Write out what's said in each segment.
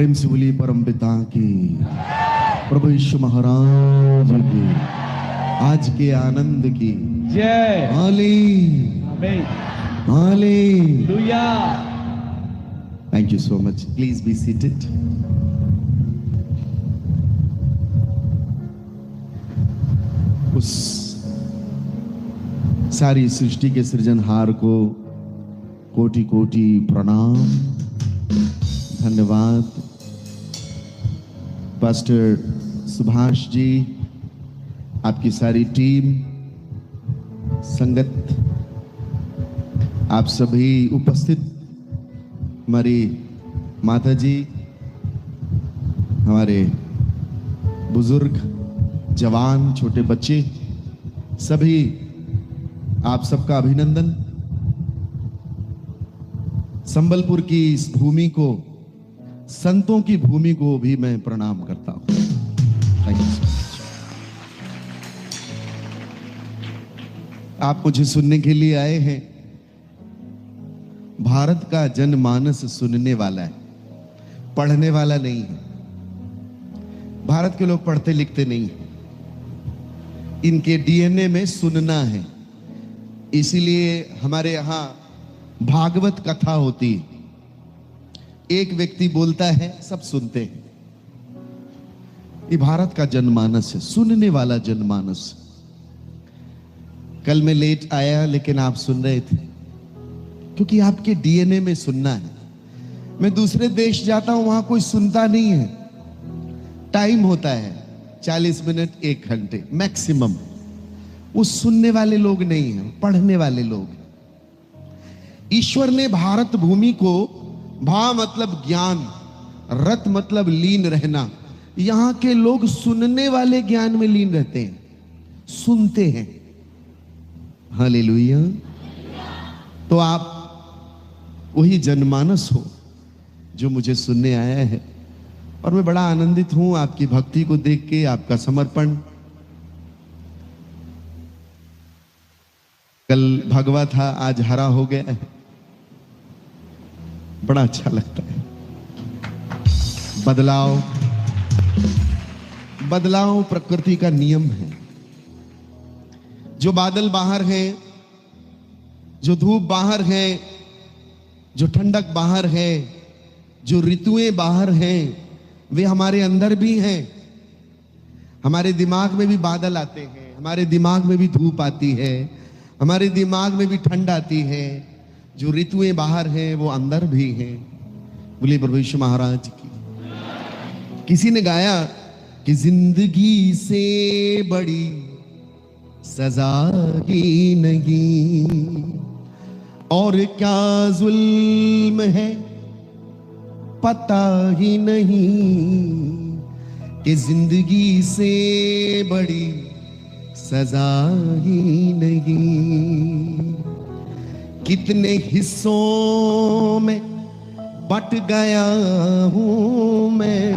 प्रेम से बोलिए परम पिता की, प्रभु यीशु महाराज की, आज के आनंद की जय। आमीन hallelujah. Thank you so much. Please be seated. उस सारी सृष्टि के सृजनहार को कोटि कोटि प्रणाम, धन्यवाद। पास्टर सुभाष जी, आपकी सारी टीम, संगत, आप सभी उपस्थित, हमारी माता जी, हमारे बुजुर्ग, जवान, छोटे बच्चे, सभी आप सबका अभिनंदन। संबलपुर की इस भूमि को, संतों की भूमि को भी मैं प्रणाम करता हूं। Thank you so much. आप मुझे सुनने के लिए आए हैं। भारत का जनमानस सुनने वाला है, पढ़ने वाला नहीं है। भारत के लोग पढ़ते लिखते नहीं हैं, इनके डीएनए में सुनना है। इसीलिए हमारे यहां भागवत कथा होती है। एक व्यक्ति बोलता है, सब सुनते हैं। ये भारत का जनमानस है, सुनने वाला जनमानस। कल मैं लेट आया, लेकिन आप सुन रहे थे, क्योंकि आपके डीएनए में सुनना है। मैं दूसरे देश जाता हूं, वहां कोई सुनता नहीं है। टाइम होता है 40 मिनट, 1 घंटे मैक्सिमम। वो सुनने वाले लोग नहीं हैं, पढ़ने वाले लोग हैं। ईश्वर ने भारत भूमि को, भा मतलब ज्ञान, रत मतलब लीन रहना, यहां के लोग सुनने वाले ज्ञान में लीन रहते हैं, सुनते हैं। हालेलुया। तो आप वही जनमानस हो जो मुझे सुनने आया है, और मैं बड़ा आनंदित हूं आपकी भक्ति को देख के, आपका समर्पण। कल भगवा था, आज हरा हो गया है, बड़ा अच्छा लगता है। बदलाव, बदलाव प्रकृति का नियम है। जो बादल बाहर है, जो धूप बाहर है, जो ठंडक बाहर है, जो ऋतुएं बाहर हैं, वे हमारे अंदर भी हैं। हमारे दिमाग में भी बादल आते हैं, हमारे दिमाग में भी धूप आती है, हमारे दिमाग में भी ठंड आती है। जो ऋतुएं बाहर हैं वो अंदर भी हैं। बोलिए प्रभु यीशु महाराज की। किसी ने गाया कि जिंदगी से बड़ी सजा ही नहीं, और क्या जुल्म है पता ही नहीं, कि जिंदगी से बड़ी सजा ही नहीं। कितने हिस्सों में बट गया हूं मैं,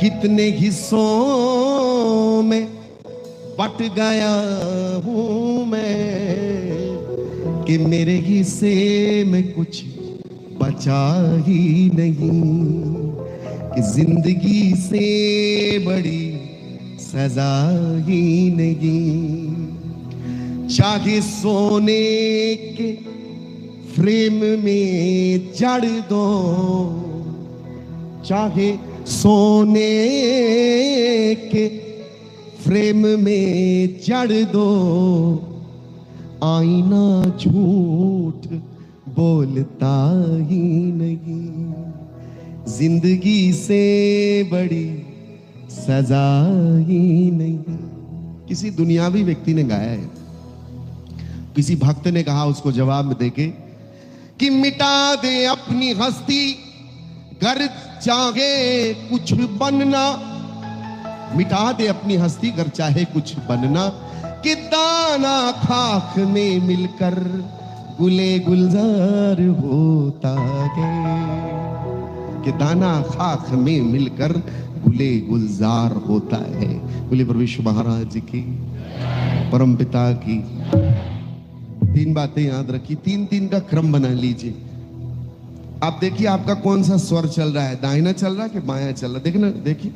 कितने हिस्सों में बट गया हूं मैं, कि मेरे हिस्से में कुछ बचा ही नहीं, कि जिंदगी से बड़ी सजा ही नहीं। चाहे सोने के फ्रेम में जड़ दो, चाहे सोने के फ्रेम में जड़ दो, आईना झूठ बोलता ही नहीं, जिंदगी से बड़ी सजा ही नहीं। किसी दुनियावी व्यक्ति ने गाया है, किसी भक्त ने कहा उसको जवाब में देके कि मिटा दे अपनी हस्ती, घर चाहे कुछ बनना, मिटा दे अपनी हस्ती, घर चाहे कुछ बनना, कि दाना खाक में मिलकर गुले गुलजार होता है, कि दाना खाक में मिलकर गुले गुलजार होता है। बोले प्रभु यीशु महाराज की, परम पिता की। 3 बातें याद रखी, 3 का क्रम बना लीजिए। आप देखिए आपका कौन सा स्वर चल रहा है, दाहिना चल रहा है कि बायां चल रहा है, देखना, देखिए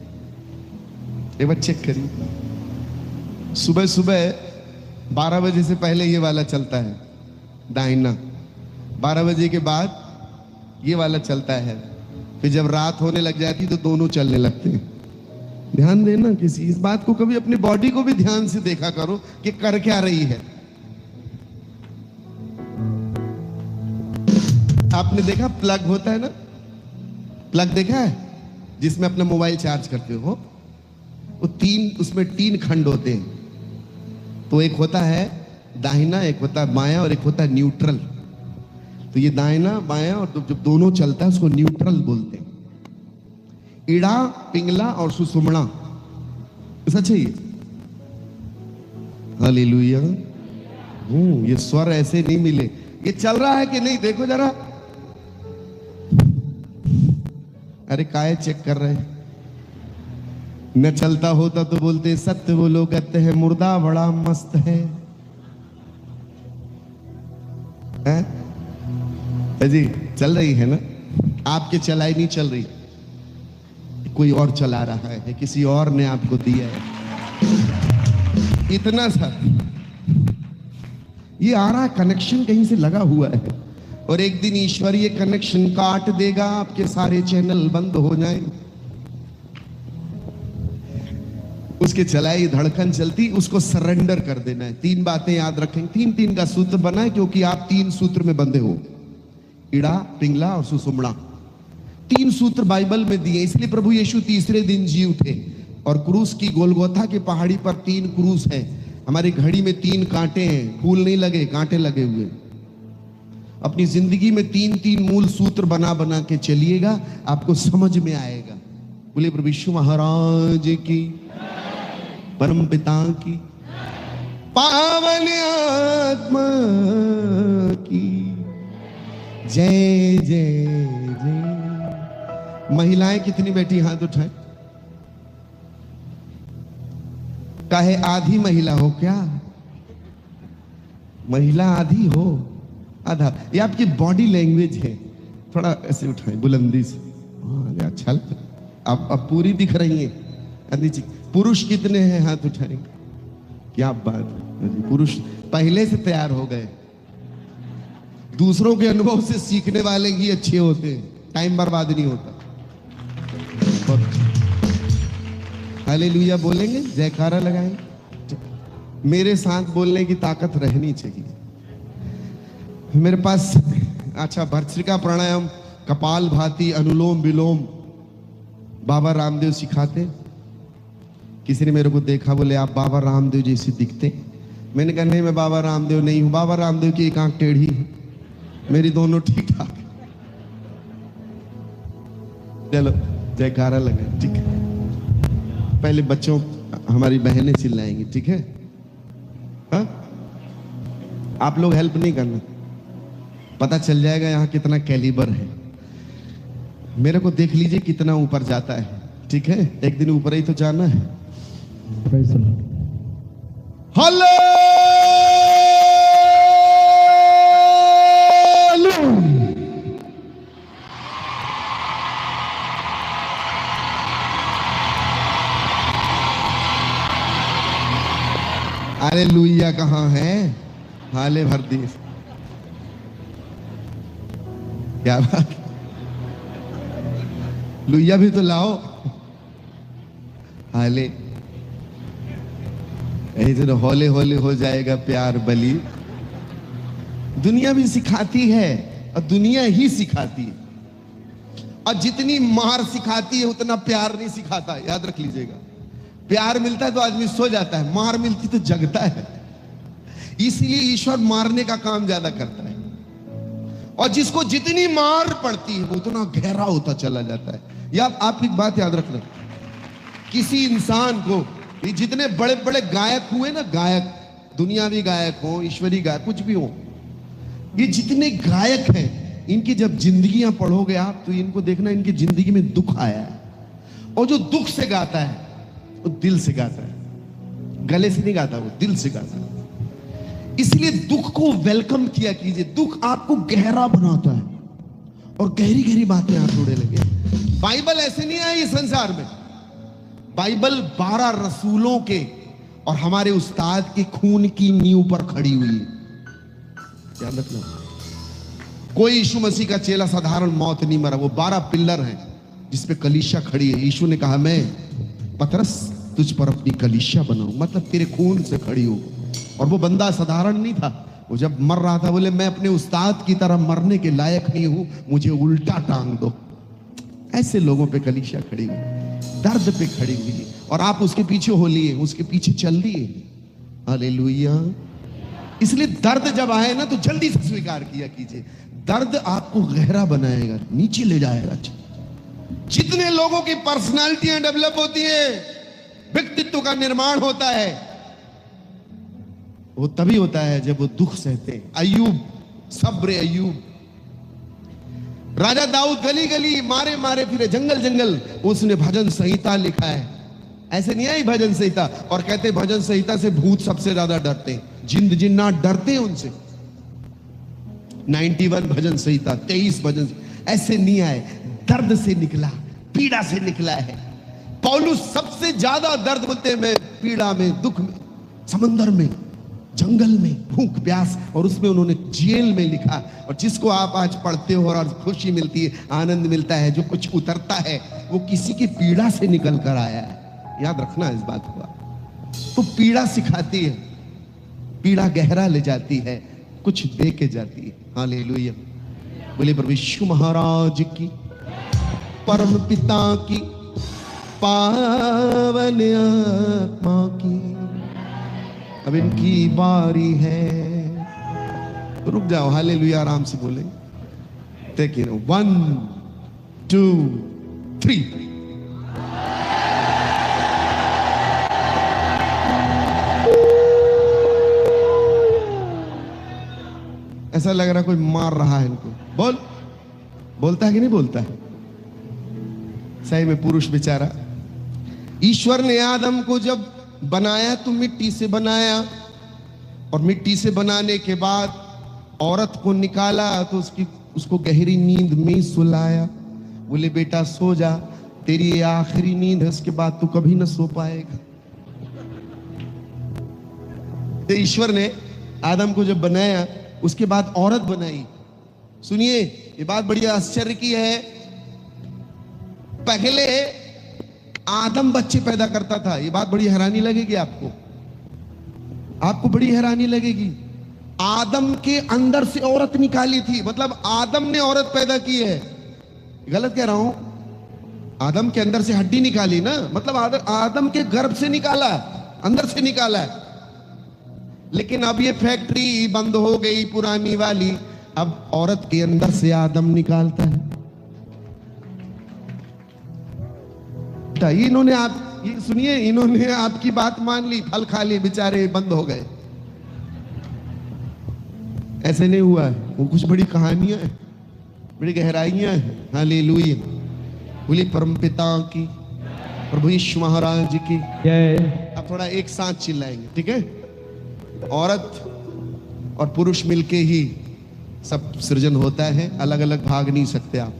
एक बार चेक करिए। सुबह सुबह 12 बजे से पहले ये वाला चलता है दाहिना, 12 बजे के बाद ये वाला चलता है, फिर जब रात होने लग जाती तो दोनों चलने लगते हैं। ध्यान देना, किसी इस बात को कभी अपनी बॉडी को भी ध्यान से देखा करो कि कर क्या रही है। आपने देखा प्लग होता है ना, प्लग देखा है जिसमें अपना मोबाइल चार्ज करते हो, वो उसमें 3 खंड होते हैं। तो एक होता है दाहिना, एक होता है बायां और एक होता है न्यूट्रल। तो ये दाहिना बायां और जब दोनों चलता है उसको न्यूट्रल बोलते हैं। इड़ा, पिंगला और सुषुम्ना, सच है ये। हालेलुया। ये स्वर ऐसे नहीं मिले। ये चल रहा है कि नहीं, देखो जरा। अरे काहे चेक कर रहे हैं? न चलता होता तो बोलते सत्य बोलो, कहते हैं मुर्दा बड़ा मस्त है, जी चल रही है ना। आपके चलाई नहीं चल रही, कोई और चला रहा है, किसी और ने आपको दिया है। इतना सा ये आ रहा है, कनेक्शन कहीं से लगा हुआ है, और एक दिन ईश्वर ये कनेक्शन काट देगा, आपके सारे चैनल बंद हो जाएंगे। उसके चलाई धड़कन चलती, उसको सरेंडर कर देना है। 3 बातें याद रखें, 3 का सूत्र बना है, क्योंकि आप 3 सूत्र में बंधे हो, इड़ा, पिंगला और सुषुम्ना। 3 सूत्र बाइबल में दिए, इसलिए प्रभु यीशु तीसरे दिन जी उठे। और क्रूस की, गोलगोथा की पहाड़ी पर 3 क्रूस है। हमारी घड़ी में 3 कांटे हैं, फूल नहीं लगे, कांटे लगे हुए। अपनी जिंदगी में 3 मूल सूत्र बना बना के चलिएगा, आपको समझ में आएगा। बोले प्रभु यीशु महाराज की, परम पिता की, पावन आत्मा की जय जय जय। महिलाएं कितनी बैठी, हाथ उठाए। काहे आधी महिला हो क्या? महिला आधी हो, आधा। ये आपकी बॉडी लैंग्वेज है। थोड़ा ऐसे उठाए बुलंदी से, अच्छा लगता। अब पूरी दिख रही है। पुरुष कितने हैं, हाथ उठाएंगे? क्या बात है, पुरुष पहले से तैयार हो गए। दूसरों के अनुभव से सीखने वाले ही अच्छे होते हैं, टाइम बर्बाद नहीं होता। हालेलुया बोलेंगे, जयकारा लगाएंगे। मेरे साथ बोलने की ताकत रहनी चाहिए मेरे पास। अच्छा, भर्त्रिका प्राणायाम, कपाल भाती, अनुलोम विलोम बाबा रामदेव सिखाते। किसी ने मेरे को देखा, बोले आप बाबा रामदेव जैसे दिखते। मैंने कहा नहीं, मैं बाबा रामदेव नहीं हूं। बाबा रामदेव की एक आंख टेढ़ी है, मेरी दोनों ठीक ठाक। चलो जयकारा लगे, ठीक है। पहले बच्चों, हमारी बहनें चिल्लाएंगी, ठीक है? हाँ, आप लोग हेल्प नहीं करना, पता चल जाएगा यहाँ कितना कैलिबर है। मेरे को देख लीजिए कितना ऊपर जाता है, ठीक है? एक दिन ऊपर ही तो जाना है। हेलो, अरे लुइया कहाँ है? हाले भर दी। क्या बात, लुइया भी तो लाओ। हाले ऐसे तो हौले हौले हो जाएगा प्यार बली। दुनिया भी सिखाती है और दुनिया ही सिखाती है, और जितनी मार सिखाती है उतना प्यार नहीं सिखाता, याद रख लीजिएगा। प्यार मिलता है तो आदमी सो जाता है, मार मिलती तो जगता है। इसलिए ईश्वर मारने का काम ज्यादा करता है, और जिसको जितनी मार पड़ती है वो उतना गहरा होता चला जाता है। या आप एक बात याद रखना, किसी इंसान को, ये जितने बड़े बड़े गायक हुए ना, गायक, दुनियावी गायक हो, ईश्वरी गायक, कुछ भी हो, ये जितने गायक हैं, इनकी जब जिंदगियां पढ़ोगे आप, तो इनको देखना, इनकी जिंदगी में दुख आया है, और जो दुख से गाता है वो दिल से गाता है, गले से नहीं गाता, वो दिल से गाता है। इसलिए दुख को वेलकम किया कीजिए। दुख आपको गहरा बनाता है, और गहरी गहरी बातें आप जोड़े लगे। बाइबल ऐसे नहीं आई इस संसार में। बाइबल 12 रसूलों के और हमारे उस्ताद के खून की नींव पर खड़ी हुई है। ध्यान रखना, कोई यीशु मसीह का चेला साधारण मौत नहीं मरा। वो 12 पिल्लर हैं जिसपे कलीसिया खड़ी है। यीशु ने कहा, मैं पतरस तुझ पर अपनी कलीसिया बनाऊं, मतलब तेरे खून से खड़ी हो। और वो बंदा साधारण नहीं था। वो जब मर रहा था बोले, मैं अपने उस्ताद की तरह मरने के लायक नहीं हूं, मुझे उल्टा टांग दो। ऐसे लोगों पे कलीसिया खड़ी हुई, दर्द पे खड़ी हुई है। और आप उसके पीछे हो लिए, उसके पीछे चल लिए। हालेलुया। इसलिए दर्द जब आए ना तो जल्दी से स्वीकार किया कीजिए। दर्द आपको गहरा बनाएगा, नीचे ले जाएगा। जितने लोगों की पर्सनालिटियां डेवलप होती है, व्यक्तित्व का निर्माण होता है, वो तभी होता है जब वो दुख सहते हैं। अय्यूब, सब्र अय्यूब। राजा दाऊद गली गली मारे मारे फिरे, जंगल जंगल, उसने भजन संहिता लिखा है। ऐसे नहीं आई भजन संहिता और कहते भजन संहिता से भूत सबसे ज्यादा डरते हैं, जिंद जिन्नात डरते हैं उनसे। 91 भजन संहिता, 23 भजन, ऐसे नहीं आए। दर्द से निकला, पीड़ा से निकला है। पौलुस सबसे ज्यादा दर्द बोलते हैं, मैं पीड़ा में, दुख में, समंदर में, जंगल में, भूख प्यास, और उसमें उन्होंने जेल में लिखा। और जिसको आप आज पढ़ते हो और खुशी मिलती है, आनंद मिलता है, जो कुछ उतरता है वो किसी की पीड़ा से निकल कर आया है। याद रखना इस बात को। तो पीड़ा सिखाती है, पीड़ा गहरा ले जाती है, कुछ दे के जाती है। हालेलुया। बोले प्रभु यीशु महाराज की, परम पिता की, पावन आत्मा की। अब इनकी बारी है। रुक जाओ, हालेलुया आराम से बोले। Take it 1 2 3। ऐसा लग रहा है कोई मार रहा है इनको। बोल, बोलता है कि नहीं बोलता है? सही में पुरुष बेचारा। ईश्वर ने आदम को जब बनाया तो मिट्टी से बनाया, और मिट्टी से बनाने के बाद औरत को निकाला तो उसको गहरी नींद में सुलाया। बोले बेटा सो जा, तेरी ये आखिरी नींद है, उसके बाद तू कभी ना सो पाएगा। तो ईश्वर ने आदम को जब बनाया उसके बाद औरत बनाई। सुनिए, ये बात बड़ी आश्चर्य की है। पहले आदम बच्चे पैदा करता था। ये बात बड़ी हैरानी लगेगी आपको, आपको बड़ी हैरानी लगेगी। आदम के अंदर से औरत निकाली थी, मतलब आदम ने औरत पैदा की है। गलत कह रहा हूं? आदम के अंदर से हड्डी निकाली ना, मतलब आदम के गर्भ से निकाला, अंदर से निकाला है। लेकिन अब ये फैक्ट्री बंद हो गई पुरानी वाली, अब औरत के अंदर से आदम निकालता है। इन्होंने ये सुनिए, इन्होंने आपकी बात मान ली, फल खा ली, बेचारे बंद हो गए। ऐसे नहीं हुआ है, वो कुछ बड़ी कहानियां हैं, बड़ी गहराइयां हैं। हालेलुया। बोली परम पिता की, प्रभु यीशु महाराज की। अब थोड़ा एक साथ चिल्लाएंगे, ठीक है? औरत और पुरुष मिलके ही सब सृजन होता है, अलग अलग भाग नहीं सकते आप।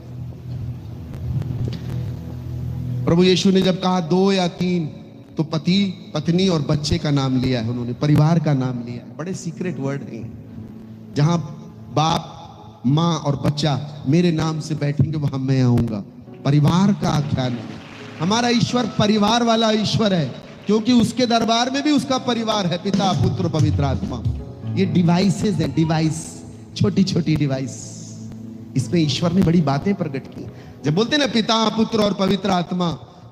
प्रभु यीशु ने जब कहा 2 या 3, तो पति पत्नी और बच्चे का नाम लिया है उन्होंने, परिवार का नाम लिया है। बड़े सीक्रेट वर्ड है। जहां बाप, माँ और बच्चा मेरे नाम से बैठेंगे वहां मैं आऊंगा। परिवार का आख्यान है। हमारा ईश्वर परिवार वाला ईश्वर है, क्योंकि उसके दरबार में भी उसका परिवार है, पिता पुत्र पवित्र आत्मा। ये डिवाइसेस है, डिवाइस, छोटी छोटी डिवाइस। इसमें ईश्वर ने बड़ी बातें प्रकट की। जब बोलते ना पिता पुत्र और पवित्र आत्मा,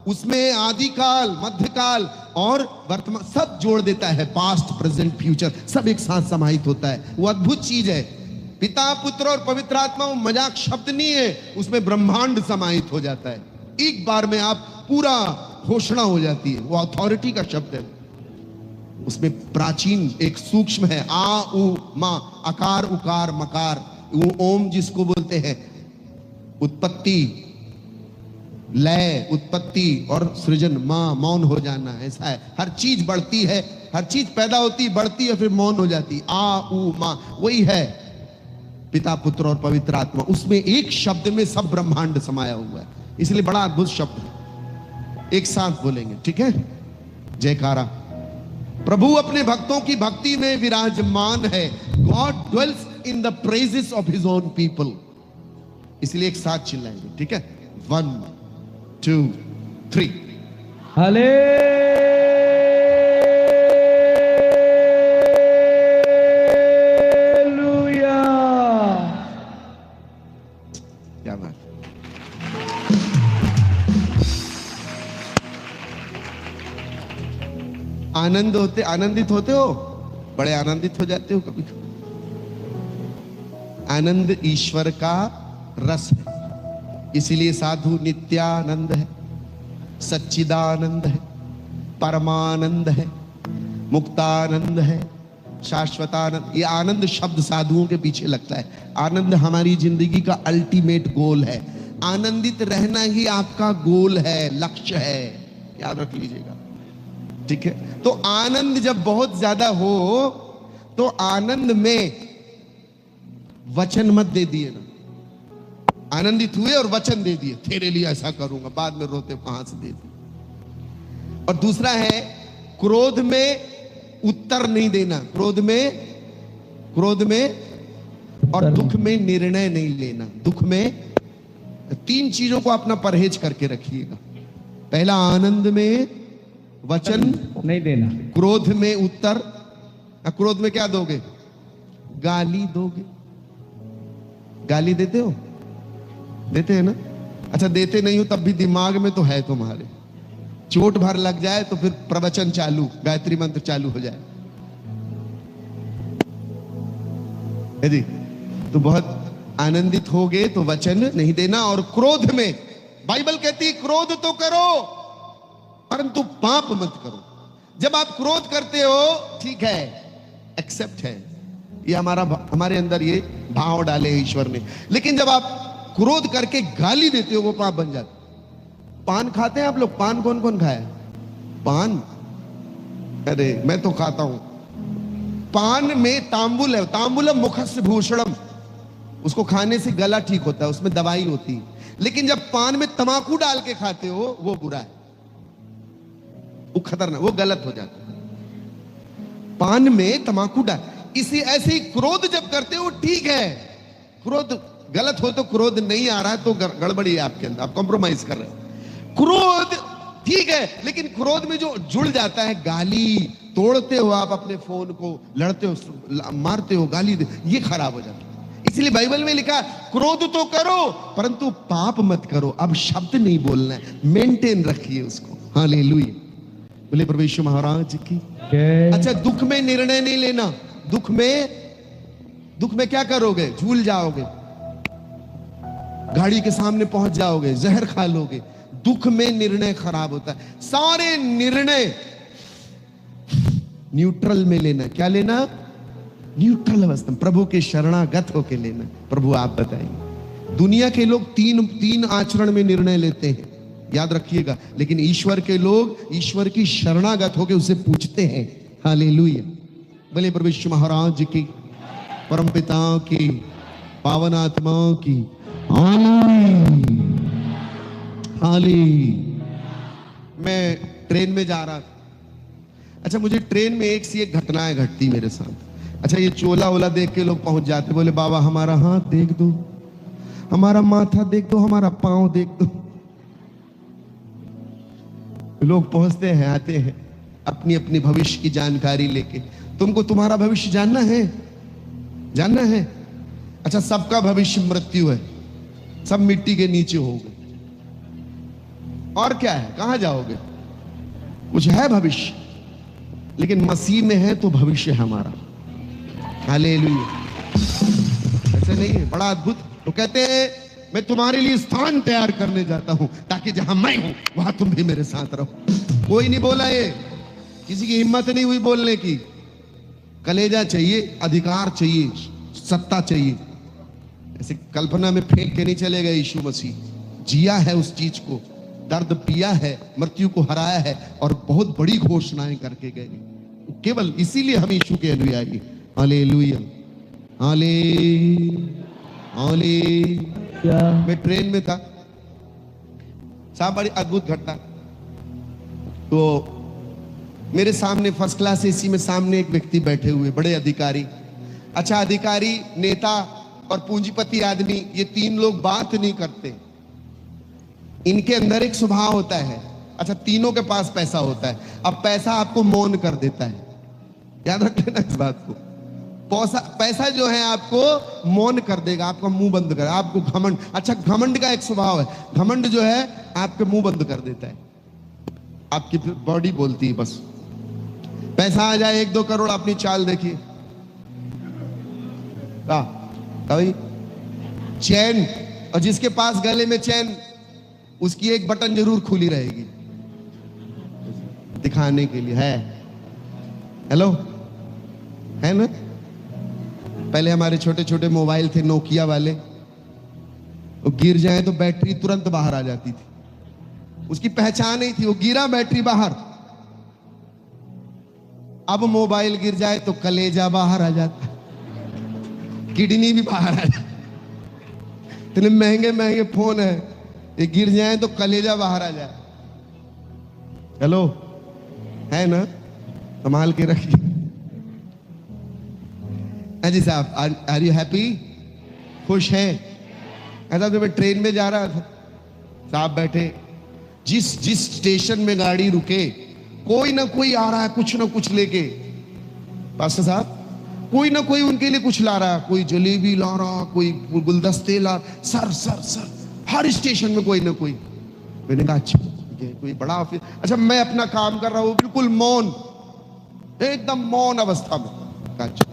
उसमें आदिकाल, मध्यकाल और वर्तमान सब जोड़ देता है। पास्ट प्रेजेंट फ्यूचर सब एक साथ समाहित होता है। वो अद्भुत चीज है। पिता पुत्र और पवित्र आत्मा वो मजाक शब्द नहीं है, उसमें ब्रह्मांड समाहित हो जाता है। एक बार में आप पूरा घोषणा हो जाती है। वो अथॉरिटी का शब्द है। उसमें प्राचीन एक सूक्ष्म है, आ उ मा, अकार उकार मकार, वो ओम जिसको बोलते हैं। उत्पत्ति, लय, उत्पत्ति और सृजन, मां, मौन हो जाना, ऐसा है। हर चीज बढ़ती है, हर चीज पैदा होती, बढ़ती है, फिर मौन हो जाती। आ उ मा, वही है। पिता पुत्र और पवित्र आत्मा, उसमें एक शब्द में सब ब्रह्मांड समाया हुआ है, इसलिए बड़ा अद्भुत शब्द है। एक साथ बोलेंगे, ठीक है? जयकारा। प्रभु अपने भक्तों की भक्ति में विराजमान है। God dwells in the praises of his own people. इसलिए एक साथ चिल्लाएंगे, ठीक है? 1 2 3। हालेलुया। क्या बात। आनंदित होते हो? बड़े आनंदित हो जाते हो कभी कभी। आनंद ईश्वर का रस है, इसीलिए साधु नित्यानंद है, सच्चिदानंद है, परमानंद है, मुक्तानंद है, शाश्वतानंद। ये आनंद शब्द साधुओं के पीछे लगता है। आनंद हमारी जिंदगी का अल्टीमेट गोल है। आनंदित रहना ही आपका गोल है, लक्ष्य है, याद रख लीजिएगा, ठीक है? तो आनंद जब बहुत ज्यादा हो तो आनंद में वचन मत दे दिए ना। आनंदित हुए और वचन दे दिए, तेरे लिए ऐसा करूंगा, बाद में रोते कहां से दे दिए। और दूसरा है क्रोध में उत्तर नहीं देना, क्रोध में और दुख में निर्णय नहीं लेना। दुख में 3 चीजों को अपना परहेज करके रखिएगा। पहला, आनंद में वचन नहीं देना, क्रोध में उत्तर। क्रोध में क्या दोगे? गाली दोगे। गाली देते हो? देते हैं ना? अच्छा, देते नहीं हो तब भी दिमाग में तो है तुम्हारे। चोट भर लग जाए तो फिर प्रवचन चालू, गायत्री मंत्र चालू हो जाए, है जी? तो बहुत आनंदित हो गए तो वचन नहीं देना। और क्रोध में, बाइबल कहती है क्रोध तो करो परंतु पाप मत करो। जब आप क्रोध करते हो, ठीक है, एक्सेप्ट है, ये हमारे अंदर ये भाव डाले हैं ईश्वर ने। लेकिन जब आप क्रोध करके गाली देते हो, वो पाप बन जाता। पान खाते हैं आप लोग? पान कौन कौन खाया? पान, अरे मैं तो खाता हूं। पान में तांबुल है, तांबुलम मुखस्य भूषणम, उसको खाने से गला ठीक होता है, उसमें दवाई होती है। लेकिन जब पान में तंबाकू डाल के खाते हो, वो बुरा है, वो खतरनाक, वो गलत हो जाता है। पान में तंबाकू डाल, इसी ऐसे ही क्रोध जब करते हो, ठीक है, क्रोध गलत हो तो क्रोध नहीं आ रहा है तो गड़बड़ी है आपके अंदर, आप कॉम्प्रोमाइज कर रहे हो। क्रोध ठीक है, लेकिन क्रोध में जो जुड़ जाता है गाली, तोड़ते हो आप अपने फोन को, लड़ते हो, मारते हो, गाली दे, ये खराब हो जाता है। इसलिए बाइबल में लिखा क्रोध तो करो परंतु पाप मत करो। अब शब्द नहीं बोलना है, मेंटेन रखिए उसको। हालेलुया, बोले प्रभु यीशु महाराज की। अच्छा, दुख में निर्णय नहीं लेना। दुख में क्या करोगे? झूल जाओगे, गाड़ी के सामने पहुंच जाओगे, जहर खा लोगे। दुख में निर्णय खराब होता है। सारे निर्णय न्यूट्रल में लेना। क्या लेना? न्यूट्रल अवस्था, प्रभु के शरणागत होके लेना। प्रभु आप बताइए, दुनिया के लोग तीन आचरण में निर्णय लेते हैं, याद रखिएगा। लेकिन ईश्वर के लोग ईश्वर की शरणागत होके उसे पूछते हैं। हालेलुया, बोले प्रभु यीशु महाराज की, परम पिता की, पावन आत्मा की। हाले। मैं ट्रेन में जा रहा था। अच्छा, मुझे ट्रेन में एक सी एक घटनाएं घटती मेरे साथ। अच्छा, ये चोला ओला देख के लोग पहुंच जाते, बोले बाबा हमारा हाथ देख दो, हमारा माथा देख दो, हमारा पांव देख दो। लोग पहुंचते हैं, आते हैं अपनी अपनी भविष्य की जानकारी लेके। तुमको तुम्हारा भविष्य जानना है? जानना है? अच्छा, सबका भविष्य मृत्यु है, सब मिट्टी के नीचे होगे, और क्या है? कहां जाओगे? कुछ है भविष्य, लेकिन मसीह में है तो भविष्य है हमारा। हालेलुया, ऐसे नहीं है? बड़ा अद्भुत। तो कहते हैं मैं तुम्हारे लिए स्थान तैयार करने जाता हूं, ताकि जहां मैं हूं वहां तुम भी मेरे साथ रहो। कोई नहीं बोला, ये किसी की हिम्मत नहीं हुई बोलने की। कलेजा चाहिए, अधिकार चाहिए, सत्ता चाहिए। ऐसे कल्पना में फेंक के नहीं चले गए। यीशु मसीह जिया है उस चीज को, दर्द पिया है, मृत्यु को हराया है और बहुत बड़ी घोषणाएं करके गए। केवल इसीलिए हम यीशु के अनुयायी। Hallelujah, hallelujah. हालेलुया। मैं ट्रेन में था साहब, बड़ी अद्भुत घटना। तो मेरे सामने फर्स्ट क्लास एसी में सामने एक व्यक्ति बैठे हुए, बड़े अधिकारी, अच्छा अधिकारी, नेता और पूंजीपति आदमी, ये तीन लोग बात नहीं करते। इनके अंदर एक स्वभाव होता है। अच्छा, तीनों के पास पैसा होता है। अब पैसा आपको मौन कर देता है, याद रख लेना इस बात को। पैसा जो है आपको मौन कर देगा, आपका मुंह बंद कर, आपको घमंड, अच्छा घमंड का एक स्वभाव है, घमंड जो है आपके मुंह बंद कर देता है, आपकी बॉडी बोलती है बस। पैसा आ जाए 1-2 करोड़, अपनी चाल देखिए। भाई चैन, और जिसके पास गले में चैन, उसकी एक बटन जरूर खुली रहेगी दिखाने के लिए। है हेलो, है ना? पहले हमारे छोटे छोटे मोबाइल थे नोकिया वाले, वो गिर जाए तो बैटरी तुरंत बाहर आ जाती थी, उसकी पहचान नहीं थी, वो गिरा बैटरी बाहर। अब मोबाइल गिर जाए तो कलेजा बाहर आ जाता, किडनी भी बाहर आ जाती। इतने महंगे महंगे फोन है, ये गिर जाए तो कलेजा बाहर आ जाए। हेलो, है ना? संभाल के रखिए। जी साहब, आर यू हैप्पी? खुश हैं? ऐसा तो मैं ट्रेन में जा रहा था, साहब बैठे, जिस स्टेशन में गाड़ी रुके कोई ना कोई आ रहा है कुछ ना कुछ लेके। पास्टर साहब, कोई ना कोई उनके लिए कुछ ला रहा है, कोई जलेबी ला रहा, कोई गुलदस्ते ला, सर सर सर, हर स्टेशन में कोई ना कोई। मैंने कहा अच्छा कोई बड़ा ऑफिस। अच्छा, मैं अपना काम कर रहा हूं, बिल्कुल मौन, एकदम मौन अवस्था में। अच्छा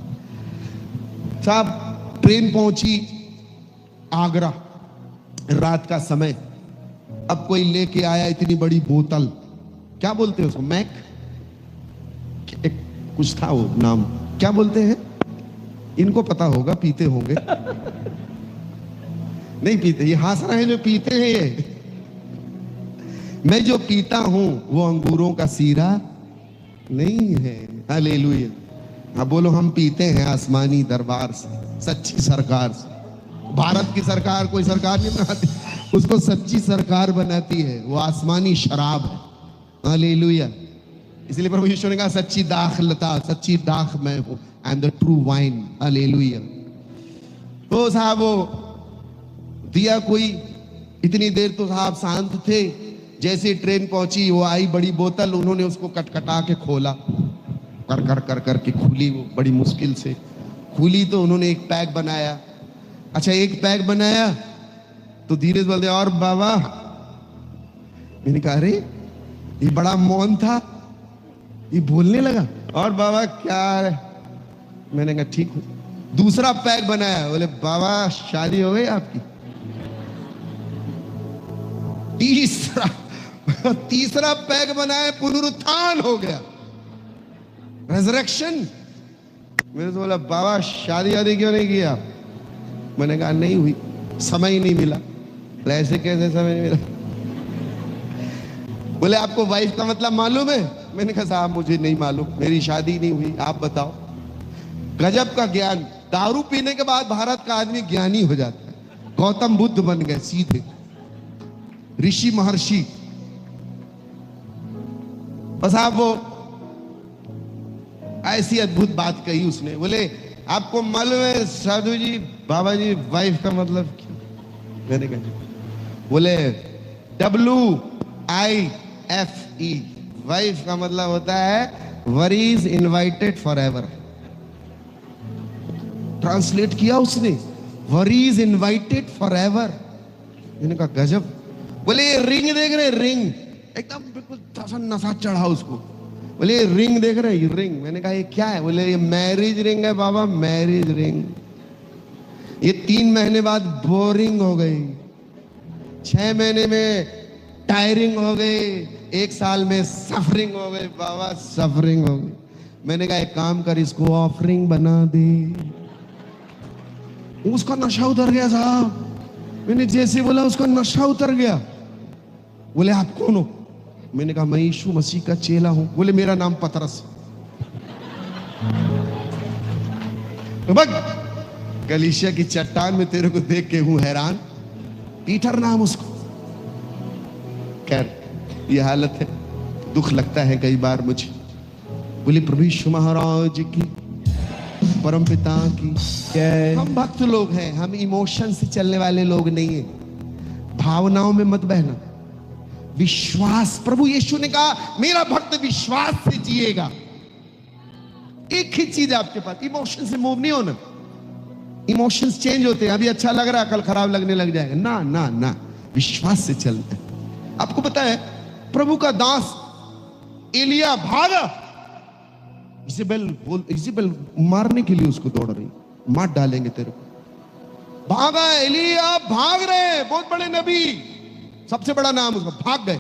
साहब, ट्रेन पहुंची आगरा, रात का समय। अब कोई लेके आया इतनी बड़ी बोतल, क्या बोलते हैं उसको, मैक, एक कुछ था वो नाम, क्या बोलते हैं, इनको पता होगा, पीते होंगे। नहीं पीते, ये हंस रहे हैं जो पीते हैं ये। मैं जो पीता हूं वो अंगूरों का सीरा नहीं है। हालेलुया। हाँ बोलो, हम पीते हैं आसमानी दरबार से, सच्ची सरकार से। भारत की सरकार कोई सरकार नहीं बनाती, उसको सच्ची सरकार बनाती है, वो आसमानी शराब है। हालेलुया। इसलिए प्रभु यीशु ने कहा सच्ची दाख लता, सच्ची दाख मैं हूं, I am the true wine. Hallelujah. तो साहब वो दिया कोई, इतनी देर तो साहब शांत थे। जैसे ट्रेन पहुंची, वो आई बड़ी बोतल, उन्होंने उसको कटकटा के खोला, कर कर कर करके खुली, वो बड़ी मुश्किल से खुली। तो उन्होंने एक पैक बनाया। अच्छा, एक पैक बनाया तो धीरे से बोलते, और बाबा। मैंने कहा अरे ये बड़ा मौन था, ये बोलने लगा, और बाबा क्या है? मैंने कहा ठीक हूं। दूसरा पैक बनाया, बोले बाबा शादी हो गई आपकी? तीसरा पैक बनाया, पुनरुत्थान हो गया, रेजरेक्शन। मेरे से बोला बाबा शादी वादी क्यों नहीं किया? मैंने कहा नहीं हुई, समय ही नहीं मिला। ऐसे कैसे समय नहीं मिला? बोले आपको वाइफ का मतलब मालूम है? मैंने कहा साहब मुझे नहीं मालूम, मेरी शादी नहीं हुई, आप बताओ। गजब का ज्ञान। दारू पीने के बाद भारत का आदमी ज्ञानी हो जाता है। गौतम बुद्ध बन गए सीधे, ऋषि महर्षि। बस आप वो ऐसी अद्भुत बात कही उसने। बोले आपको मालूम है साधु जी, बाबा जी, वाइफ का मतलब क्या? मैंने कहा बोले WIFE, वाइफ का मतलब होता है worries invited for ever. Translate किया उसने, वरीज इनवाइटेड फॉर एवर। मैंने कहा गजब। बोले ये रिंग देख रहे, रिंग एकदम बिल्कुल नशा चढ़ा उसको। बोले ये रिंग देख रहे, ये रिंग। मैंने कहा ये क्या है? बोले ये मैरिज रिंग है बाबा, मैरिज रिंग। ये 3 महीने बाद बोरिंग हो गई, 6 महीने में टायरिंग हो गई, 1 साल में सफरिंग हो गई बाबा, सफरिंग हो गई। मैंने कहा एक काम कर, इसको ऑफरिंग बना दे। उसका नशा उतर गया साहब। मैंने जैसे बोला उसका नशा उतर गया। बोले आप कौन हो? मैंने कहा मैं यीशु मसीह का चेला हूं। बोले मेरा नाम पतरस। गलीशिया की चट्टान में तेरे को देख के हूं हैरान। पीटर नाम उसको। खैर ये हालत है, दुख लगता है कई बार मुझे। बोले प्रभु यीशु महाराज की, परम पिता की। हम भक्त लोग हैं, हम इमोशन से चलने वाले लोग नहीं हैं। भावनाओं में मत बहना, विश्वास। प्रभु यीशु ने कहा मेरा भक्त विश्वास से जिएगा। एक ही चीज आपके पास, इमोशन से मूव नहीं होना। इमोशंस चेंज होते हैं, अभी अच्छा लग रहा है कल खराब लगने लग जाएगा। ना ना ना, विश्वास से चलते हैं। आपको पता है प्रभु का दास एलिया भागा, इजेबेल मारने के लिए उसको दौड़ रही, मार डालेंगे तेरे को। भागा एलिया, भाग रहे, बहुत बड़े नबी, सबसे बड़ा नाम उसका, भाग गए।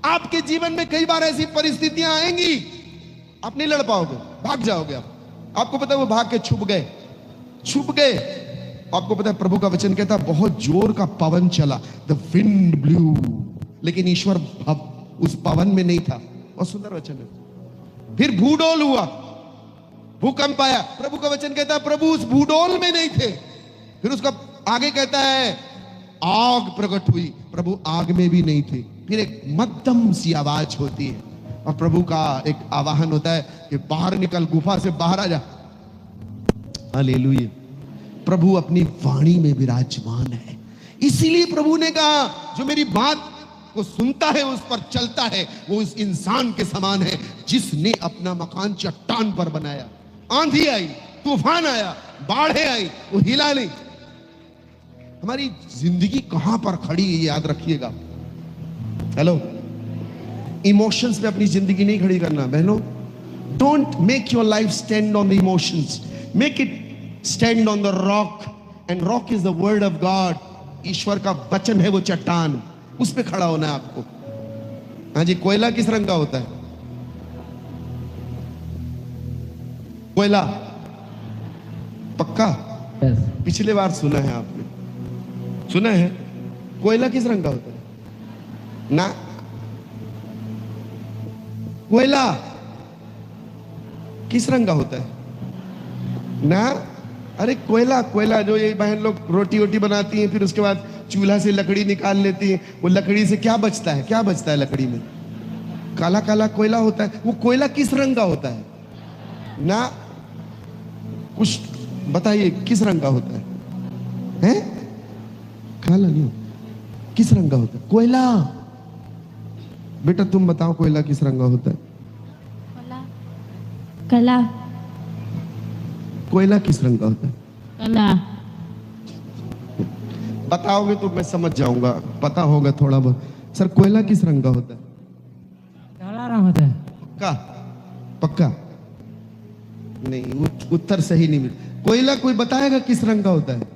आपके जीवन में कई बार ऐसी परिस्थितियां आएंगी, आप नहीं लड़ पाओगे, भाग जाओगे आप। आपको पता है वो भाग के छुप गए। आपको पता है प्रभु का वचन कहता है बहुत जोर का पवन चला, द विंड ब्लू, लेकिन ईश्वर उस पवन में नहीं था। बहुत सुंदर वचन है। फिर भूडोल हुआ, भूकंप आया, प्रभु का वचन कहता है प्रभु उस भूडोल में नहीं थे। फिर उसका आगे कहता है आग प्रकट हुई, प्रभु आग में भी नहीं थे। फिर एक मध्यम सी आवाज होती है और प्रभु का एक आवाहन होता है कि बाहर निकल, गुफा से बाहर आ जा। हालेलुया। प्रभु अपनी वाणी में विराजमान है। इसीलिए प्रभु ने कहा जो मेरी बात को सुनता है उस पर चलता है, वो उस इंसान के समान है जिसने अपना मकान चट्टान पर बनाया। आंधी आई, तूफान आया, बाढ़ें आई, वो हिला नहीं। हमारी जिंदगी कहां पर खड़ी है याद रखिएगा। हेलो, इमोशंस पे अपनी जिंदगी नहीं खड़ी करना बहनों। Don't make your life stand on the emotions, make it stand on the rock, and rock is the word of God. ईश्वर का वचन है वो चट्टान, उस पे खड़ा होना है आपको। हाँ जी, कोयला किस रंग का होता है? कोयला पक्का पिछले बार सुना है आपने, सुना है? कोयला किस रंग का होता है? ना, कोयला किस रंग का होता है ना? अरे कोयला जो ये बहन लोग रोटी वोटी बनाती हैं, फिर उसके बाद चूल्हा से लकड़ी निकाल लेती हैं, वो लकड़ी से क्या बचता है लकड़ी में? काला काला कोयला होता है। वो कोयला किस रंग का होता है ना? कुछ बताइए, किस रंग का होता है? हैं? काला नहीं, किस रंग का होता है कोयला? बेटा तुम बताओ कोयला किस रंग का होता है? काला। कोयला किस रंग का होता है? काला। बताओगे तो मैं समझ जाऊंगा, पता होगा थोड़ा बहुत। सर कोयला किस रंग का होता है? काला रंग होता है। पक्का नहीं, उत्तर सही नहीं मिला। कोयला कोई बताएगा किस रंग का होता है?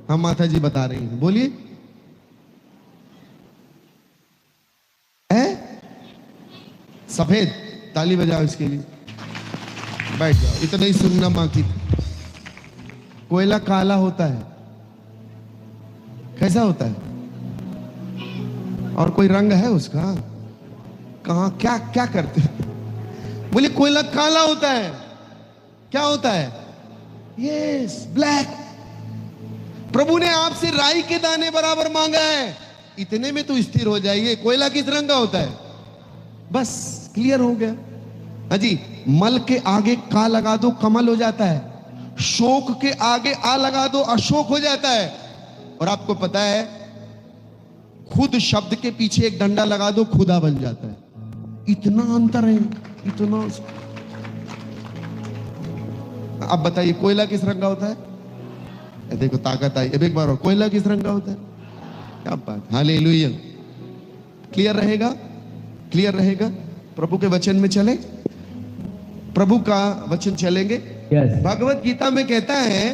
हम माता जी बता रही हैं, बोलिए। है सफेद, ताली बजाओ इसके लिए। बैठ जाओ, इतना ही सुनना बाकी। कोयला काला होता है, कैसा होता है? और कोई रंग है उसका? कहां, क्या क्या करते? बोले कोयला काला होता है। क्या होता है? Yes, black. प्रभु ने आपसे राई के दाने बराबर मांगा है, इतने में तो स्थिर हो जाइए। कोयला किस रंग का होता है? बस क्लियर हो गया। हाँ जी, मल के आगे का लगा दो, कमल हो जाता है। शोक के आगे आ लगा दो, अशोक हो जाता है। और आपको पता है खुद शब्द के पीछे एक डंडा लगा दो, खुदा बन जाता है। इतना अंतर है, इतना। अब बताइए कोयला किस रंग का होता है? देखो ताकत आई। अब एक बार और, कोयला किस रंग का होता है? क्या बात, हालेलुया। क्लियर रहेगा, क्लियर रहेगा। प्रभु के वचन में चले, प्रभु का वचन चलेंगे। भगवत गीता में कहता है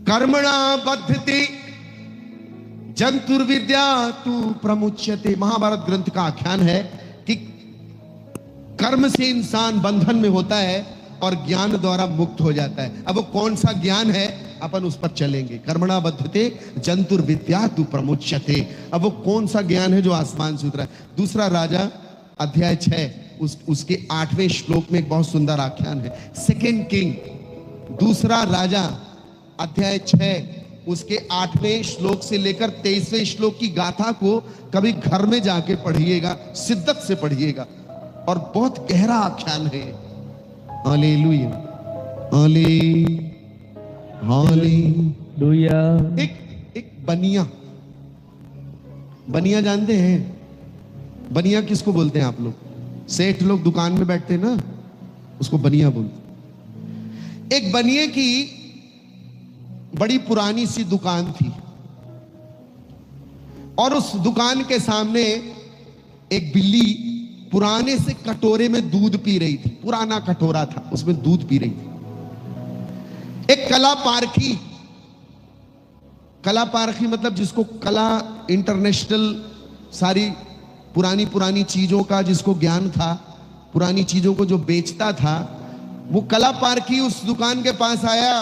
कर्मणा बद्धते जंतुर्विद्या तु प्रमुच्यते। महाभारत ग्रंथ का आख्यान है कि कर्म से इंसान बंधन में होता है और ज्ञान द्वारा मुक्त हो जाता है। अब वो कौन सा ज्ञान है, अपन उस पर चलेंगे। कर्मणा बद्धते जंतुर्विद्या तु प्रमुच्यते। अब वो कौन सा ज्ञान है जो आसमान से उतरा है? दूसरा राजा अध्याय 6 उसके 8वें श्लोक में एक बहुत सुंदर आख्यान है। सेकेंड किंग दूसरा राजा अध्याय 6 उसके 8वें श्लोक से लेकर 23वें श्लोक की गाथा को कभी घर में जाके पढ़िएगा, शिद्दत से पढ़िएगा, और बहुत गहरा आख्यान है। Hallelujah, hallelujah. एक बनिया, बनिया जानते हैं? बनिया किसको बोलते हैं आप लोग? सेठ लोग दुकान में बैठते हैं ना, उसको बनिया बोलते हैं। एक बनिए की बड़ी पुरानी सी दुकान थी और उस दुकान के सामने एक बिल्ली पुराने से कटोरे में दूध पी रही थी। पुराना कटोरा था, उसमें दूध पी रही थी। एक कला पारखी, कला पारखी मतलब जिसको कला इंटरनेशनल सारी पुरानी पुरानी चीजों का जिसको ज्ञान था, पुरानी चीजों को जो बेचता था, वो कला पारखी उस दुकान के पास आया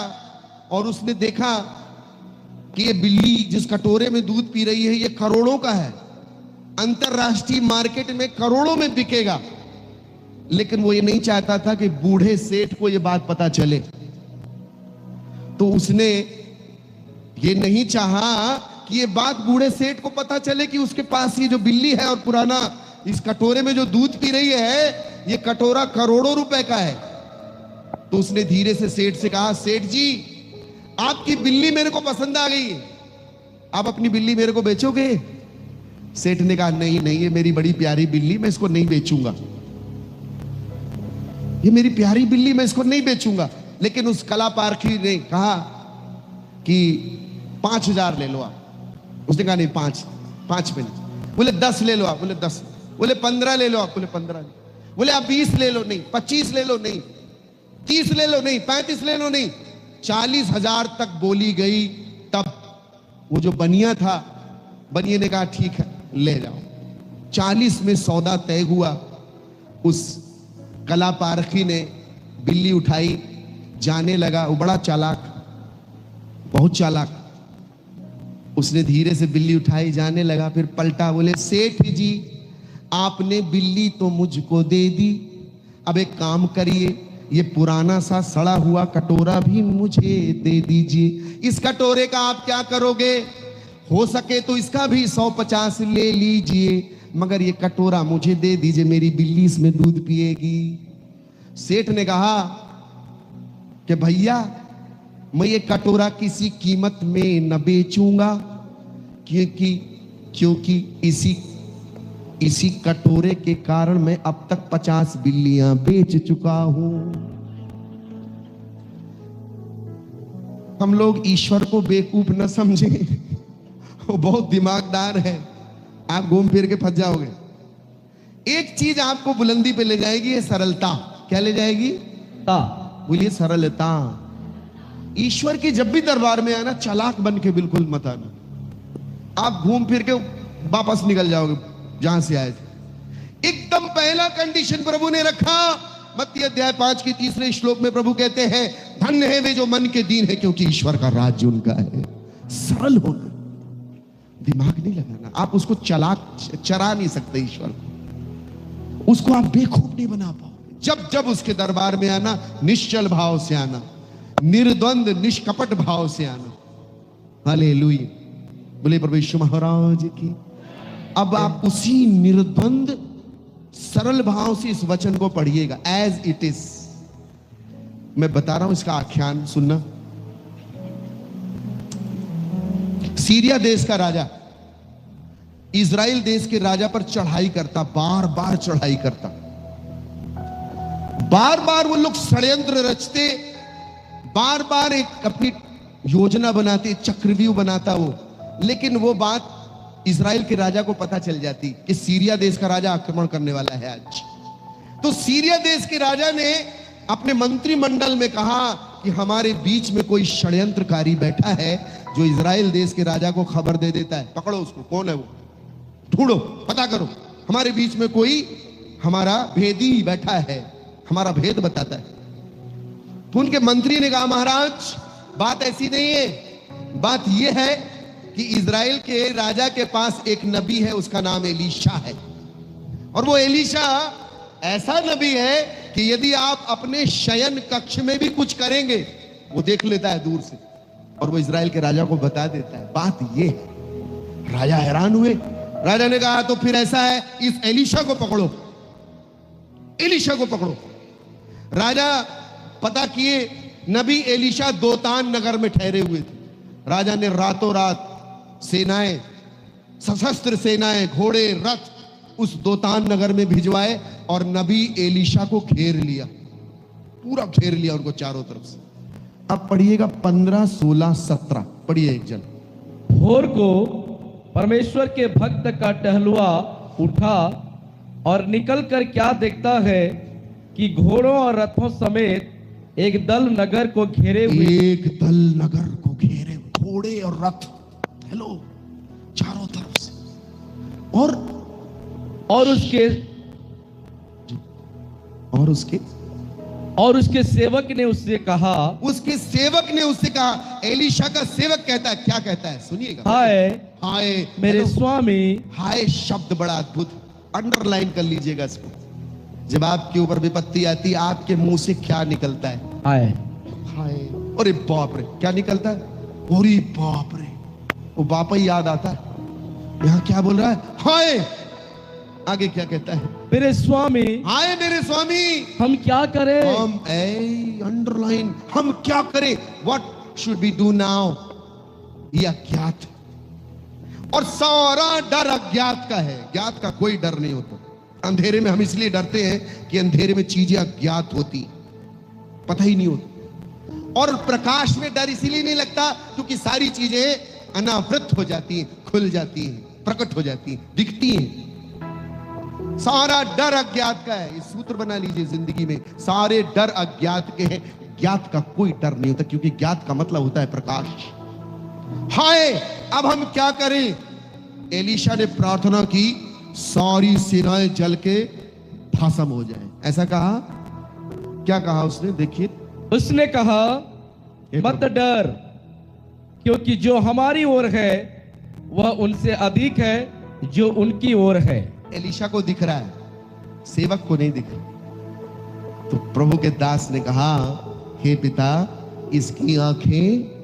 और उसने देखा कि ये बिल्ली जिस कटोरे में दूध पी रही है ये करोड़ों का है, अंतरराष्ट्रीय मार्केट में करोड़ों में बिकेगा। लेकिन वो ये नहीं चाहता था कि बूढ़े सेठ को ये बात पता चले। तो उसने ये नहीं चाहा कि ये बात बूढ़े सेठ को पता चले कि उसके पास ये जो बिल्ली है और पुराना इस कटोरे में जो दूध पी रही है ये कटोरा करोड़ों रुपए का है। तो उसने धीरे से सेठ से कहा, सेठ जी आपकी बिल्ली मेरे को पसंद आ गई, आप अपनी बिल्ली मेरे को बेचोगे? सेठ ने कहा, नहीं नहीं, ये मेरी बड़ी प्यारी बिल्ली, मैं इसको नहीं बेचूंगा, ये मेरी प्यारी बिल्ली, मैं इसको नहीं बेचूंगा। लेकिन उस कला पारखी ने कहा कि 5,000 ले लो आप। उसने कहा नहीं, पांच में नहीं। बोले 10 ले लो आप। बोले 10। बोले 15 ले लो आप। बोले 15 नहीं। बोले आप 20 ले लो। नहीं। 25 ले लो। नहीं। 30 ले लो। नहीं। 35 ले लो। नहीं। 40,000 तक बोली गई। तब वो जो बनिया था, बनिए ने कहा ठीक है ले जाओ। 40 में सौदा तय हुआ। उस कला पारखी ने बिल्ली उठाई, जाने लगा। वो बड़ा चालाक, बहुत चालाक। उसने धीरे से बिल्ली उठाई, जाने लगा। फिर पलटा, बोले सेठ जी आपने बिल्ली तो मुझको दे दी, अब एक काम करिए, ये पुराना सा सड़ा हुआ कटोरा भी मुझे दे दीजिए। इस कटोरे का आप क्या करोगे? हो सके तो इसका भी 150 ले लीजिए, मगर ये कटोरा मुझे दे दीजिए, मेरी बिल्ली इसमें दूध पिएगी। सेठ ने कहा कि भैया मैं ये कटोरा किसी कीमत में न बेचूंगा, क्योंकि इसी कटोरे के कारण मैं अब तक 50 बिल्लियां बेच चुका हूं। हम लोग ईश्वर को बेवकूफ न समझें, वो बहुत दिमागदार है, आप घूम फिर के फंस जाओगे। एक चीज आपको बुलंदी पे ले जाएगी, ये सरलता। क्या ले जाएगी? बोलिए सरलता। ईश्वर की जब भी दरबार में आना, चालाक बन के बिल्कुल मत आना, आप घूम फिर के वापस निकल जाओगे जहां से आए थे। एकदम पहला कंडीशन प्रभु ने रखा। मत्ती अध्याय 5 के 3 श्लोक में प्रभु कहते हैं, धन्य है वे जो मन के दीन है, क्योंकि ईश्वर का राज्य उनका है। सरल होना, दिमाग नहीं लगाना। आप उसको चरा नहीं सकते ईश्वर को, उसको आप बेवकूफ नहीं बना पाओ। जब जब उसके दरबार में आना, निश्चल भाव से आना, निर्द्वंद निष्कपट भाव से आना। हालेलुया, बोले प्रभु यीशु महाराज की। अब आप उसी निर्द्वंद सरल भाव से इस वचन को पढ़िएगा, एज इट इज। मैं बता रहा हूं, इसका आख्यान सुनना। सीरिया देश का राजा इजराइल देश के राजा पर चढ़ाई करता, बार बार चढ़ाई करता, बार बार वो लोग षड्यंत्र रचते, बार बार एक अपनी योजना बनाते, चक्रव्यूह बनाता वो। लेकिन वो बात इजराइल के राजा को पता चल जाती कि सीरिया देश का राजा आक्रमण करने वाला है आज। तो सीरिया देश के राजा ने अपने मंत्रिमंडल में कहा कि हमारे बीच में कोई षड्यंत्रकारी बैठा है जो इजराइल देश के राजा को खबर दे देता है। पकड़ो उसको, कौन है वो, ढूंढो, पता करो, हमारे बीच में कोई हमारा भेदी बैठा है, हमारा भेद बताता है। तो उनके मंत्री ने कहा, महाराज बात ऐसी नहीं है, बात यह है कि इजराइल के राजा के पास एक नबी है, उसका नाम एलीशा है, और वो एलीशा ऐसा नबी है कि यदि आप अपने शयन कक्ष में भी कुछ करेंगे वो देख लेता है दूर से और वो इजराइल के राजा को बता देता है। बात ये है। राजा हैरान हुए। राजा ने कहा तो फिर ऐसा है, इस एलीशा को पकड़ो, एलीशा को पकड़ो। राजा पता किए, नबी एलीशा दोतान नगर में ठहरे हुए थे। राजा ने रातों रात सेनाएं, सशस्त्र सेनाएं, घोड़े, रथ उस दोतान नगर में भिजवाए और नबी एलीशा को घेर लिया, पूरा घेर लिया उनको चारों तरफ से। अब पढ़िएगा 15, 16, 17 पढ़िए एक जन। भोर को परमेश्वर के भक्त का टहलुआ उठा और निकलकर क्या देखता है कि घोड़ों और रथों समेत एक दल नगर को घेरे हुए, एक दल नगर को घेरे, घोड़े और रथ, हेलो, चारों तरफ से। और उसके सेवक ने उससे कहा, उसके सेवक ने उससे कहा, एलीशा का सेवक कहता है, क्या कहता है सुनिएगा। हाय हाय मेरे स्वामी। हाय शब्द बड़ा अद्भुत, अंडरलाइन कर लीजिएगा इसको। जब आपके ऊपर विपत्ति आती है, आपके मुंह से क्या निकलता है? हाय। हाय, अरे बाप रे, क्या निकलता है? अरे बाप रे, वो बाप ही याद आता है। यहाँ क्या बोल रहा है? हाय। आगे क्या कहता है? मेरे स्वामी, हाय मेरे स्वामी, हम क्या करें? हम अंडरलाइन, हम क्या करें? What should be do now? ये अज्ञात, और सारा डर अज्ञात का है। ज्ञात का कोई डर नहीं होता। अंधेरे में हम इसलिए डरते हैं कि अंधेरे में चीजें अज्ञात होती, पता ही नहीं होता। और प्रकाश में डर इसीलिए नहीं लगता क्योंकि सारी चीजें अनावृत हो जाती हैं, खुल जाती हैं, प्रकट हो जाती हैं, दिखती हैं। सारा डर अज्ञात का है। ये सूत्र बना लीजिए जिंदगी में, सारे डर अज्ञात के हैं, ज्ञात का कोई डर नहीं होता, क्योंकि ज्ञात का मतलब होता है प्रकाश। हाय, अब हम क्या करें? एलीशा ने प्रार्थना की, सारी सेनाएं जल के भस्म हो जाए, ऐसा कहा। क्या कहा उसने? देखिए, उसने कहा, मत डर, क्योंकि जो हमारी ओर है वह उनसे अधिक है जो उनकी ओर है। एलीशा को दिख रहा है, सेवक को नहीं दिख रहा। तो प्रभु के दास ने कहा, हे पिता, इसकी आंखें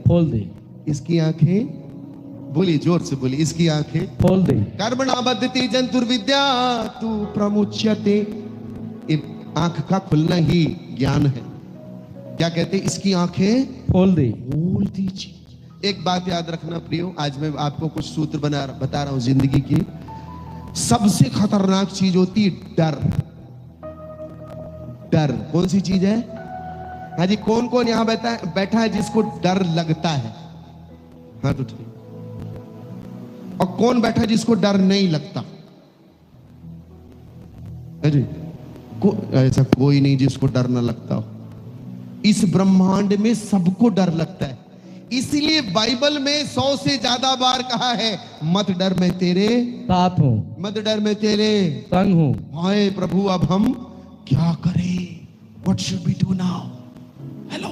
खोल दे, इसकी आंखें, बोली जोर से बोली, इसकी आंखें खोल दे। कर्मणा बद्धति जंतुर्विद्या तू प्रमुच्यते। आंख का खुलना ही ज्ञान है। क्या कहते? इसकी आंखें खोल दे, खोल दीजिए। एक बात याद रखना प्रियो, आज मैं आपको कुछ सूत्र बता रहा हूं जिंदगी की। सबसे खतरनाक चीज होती है डर। डर कौन सी चीज है? हाँ जी, कौन कौन यहां बैठा है जिसको डर लगता है? हाँ तो ठीक। और कौन बैठा जिसको डर नहीं लगता? अरे ऐसा कोई नहीं जिसको डर ना लगता हो। इस ब्रह्मांड में सबको डर लगता है। इसलिए बाइबल में 100 से ज्यादा बार कहा है, मत डर, मैं तेरे साथ हूं, मत डर, मैं तेरे संग हूं। हाय प्रभु, अब हम क्या करें? What should we do now? Hello,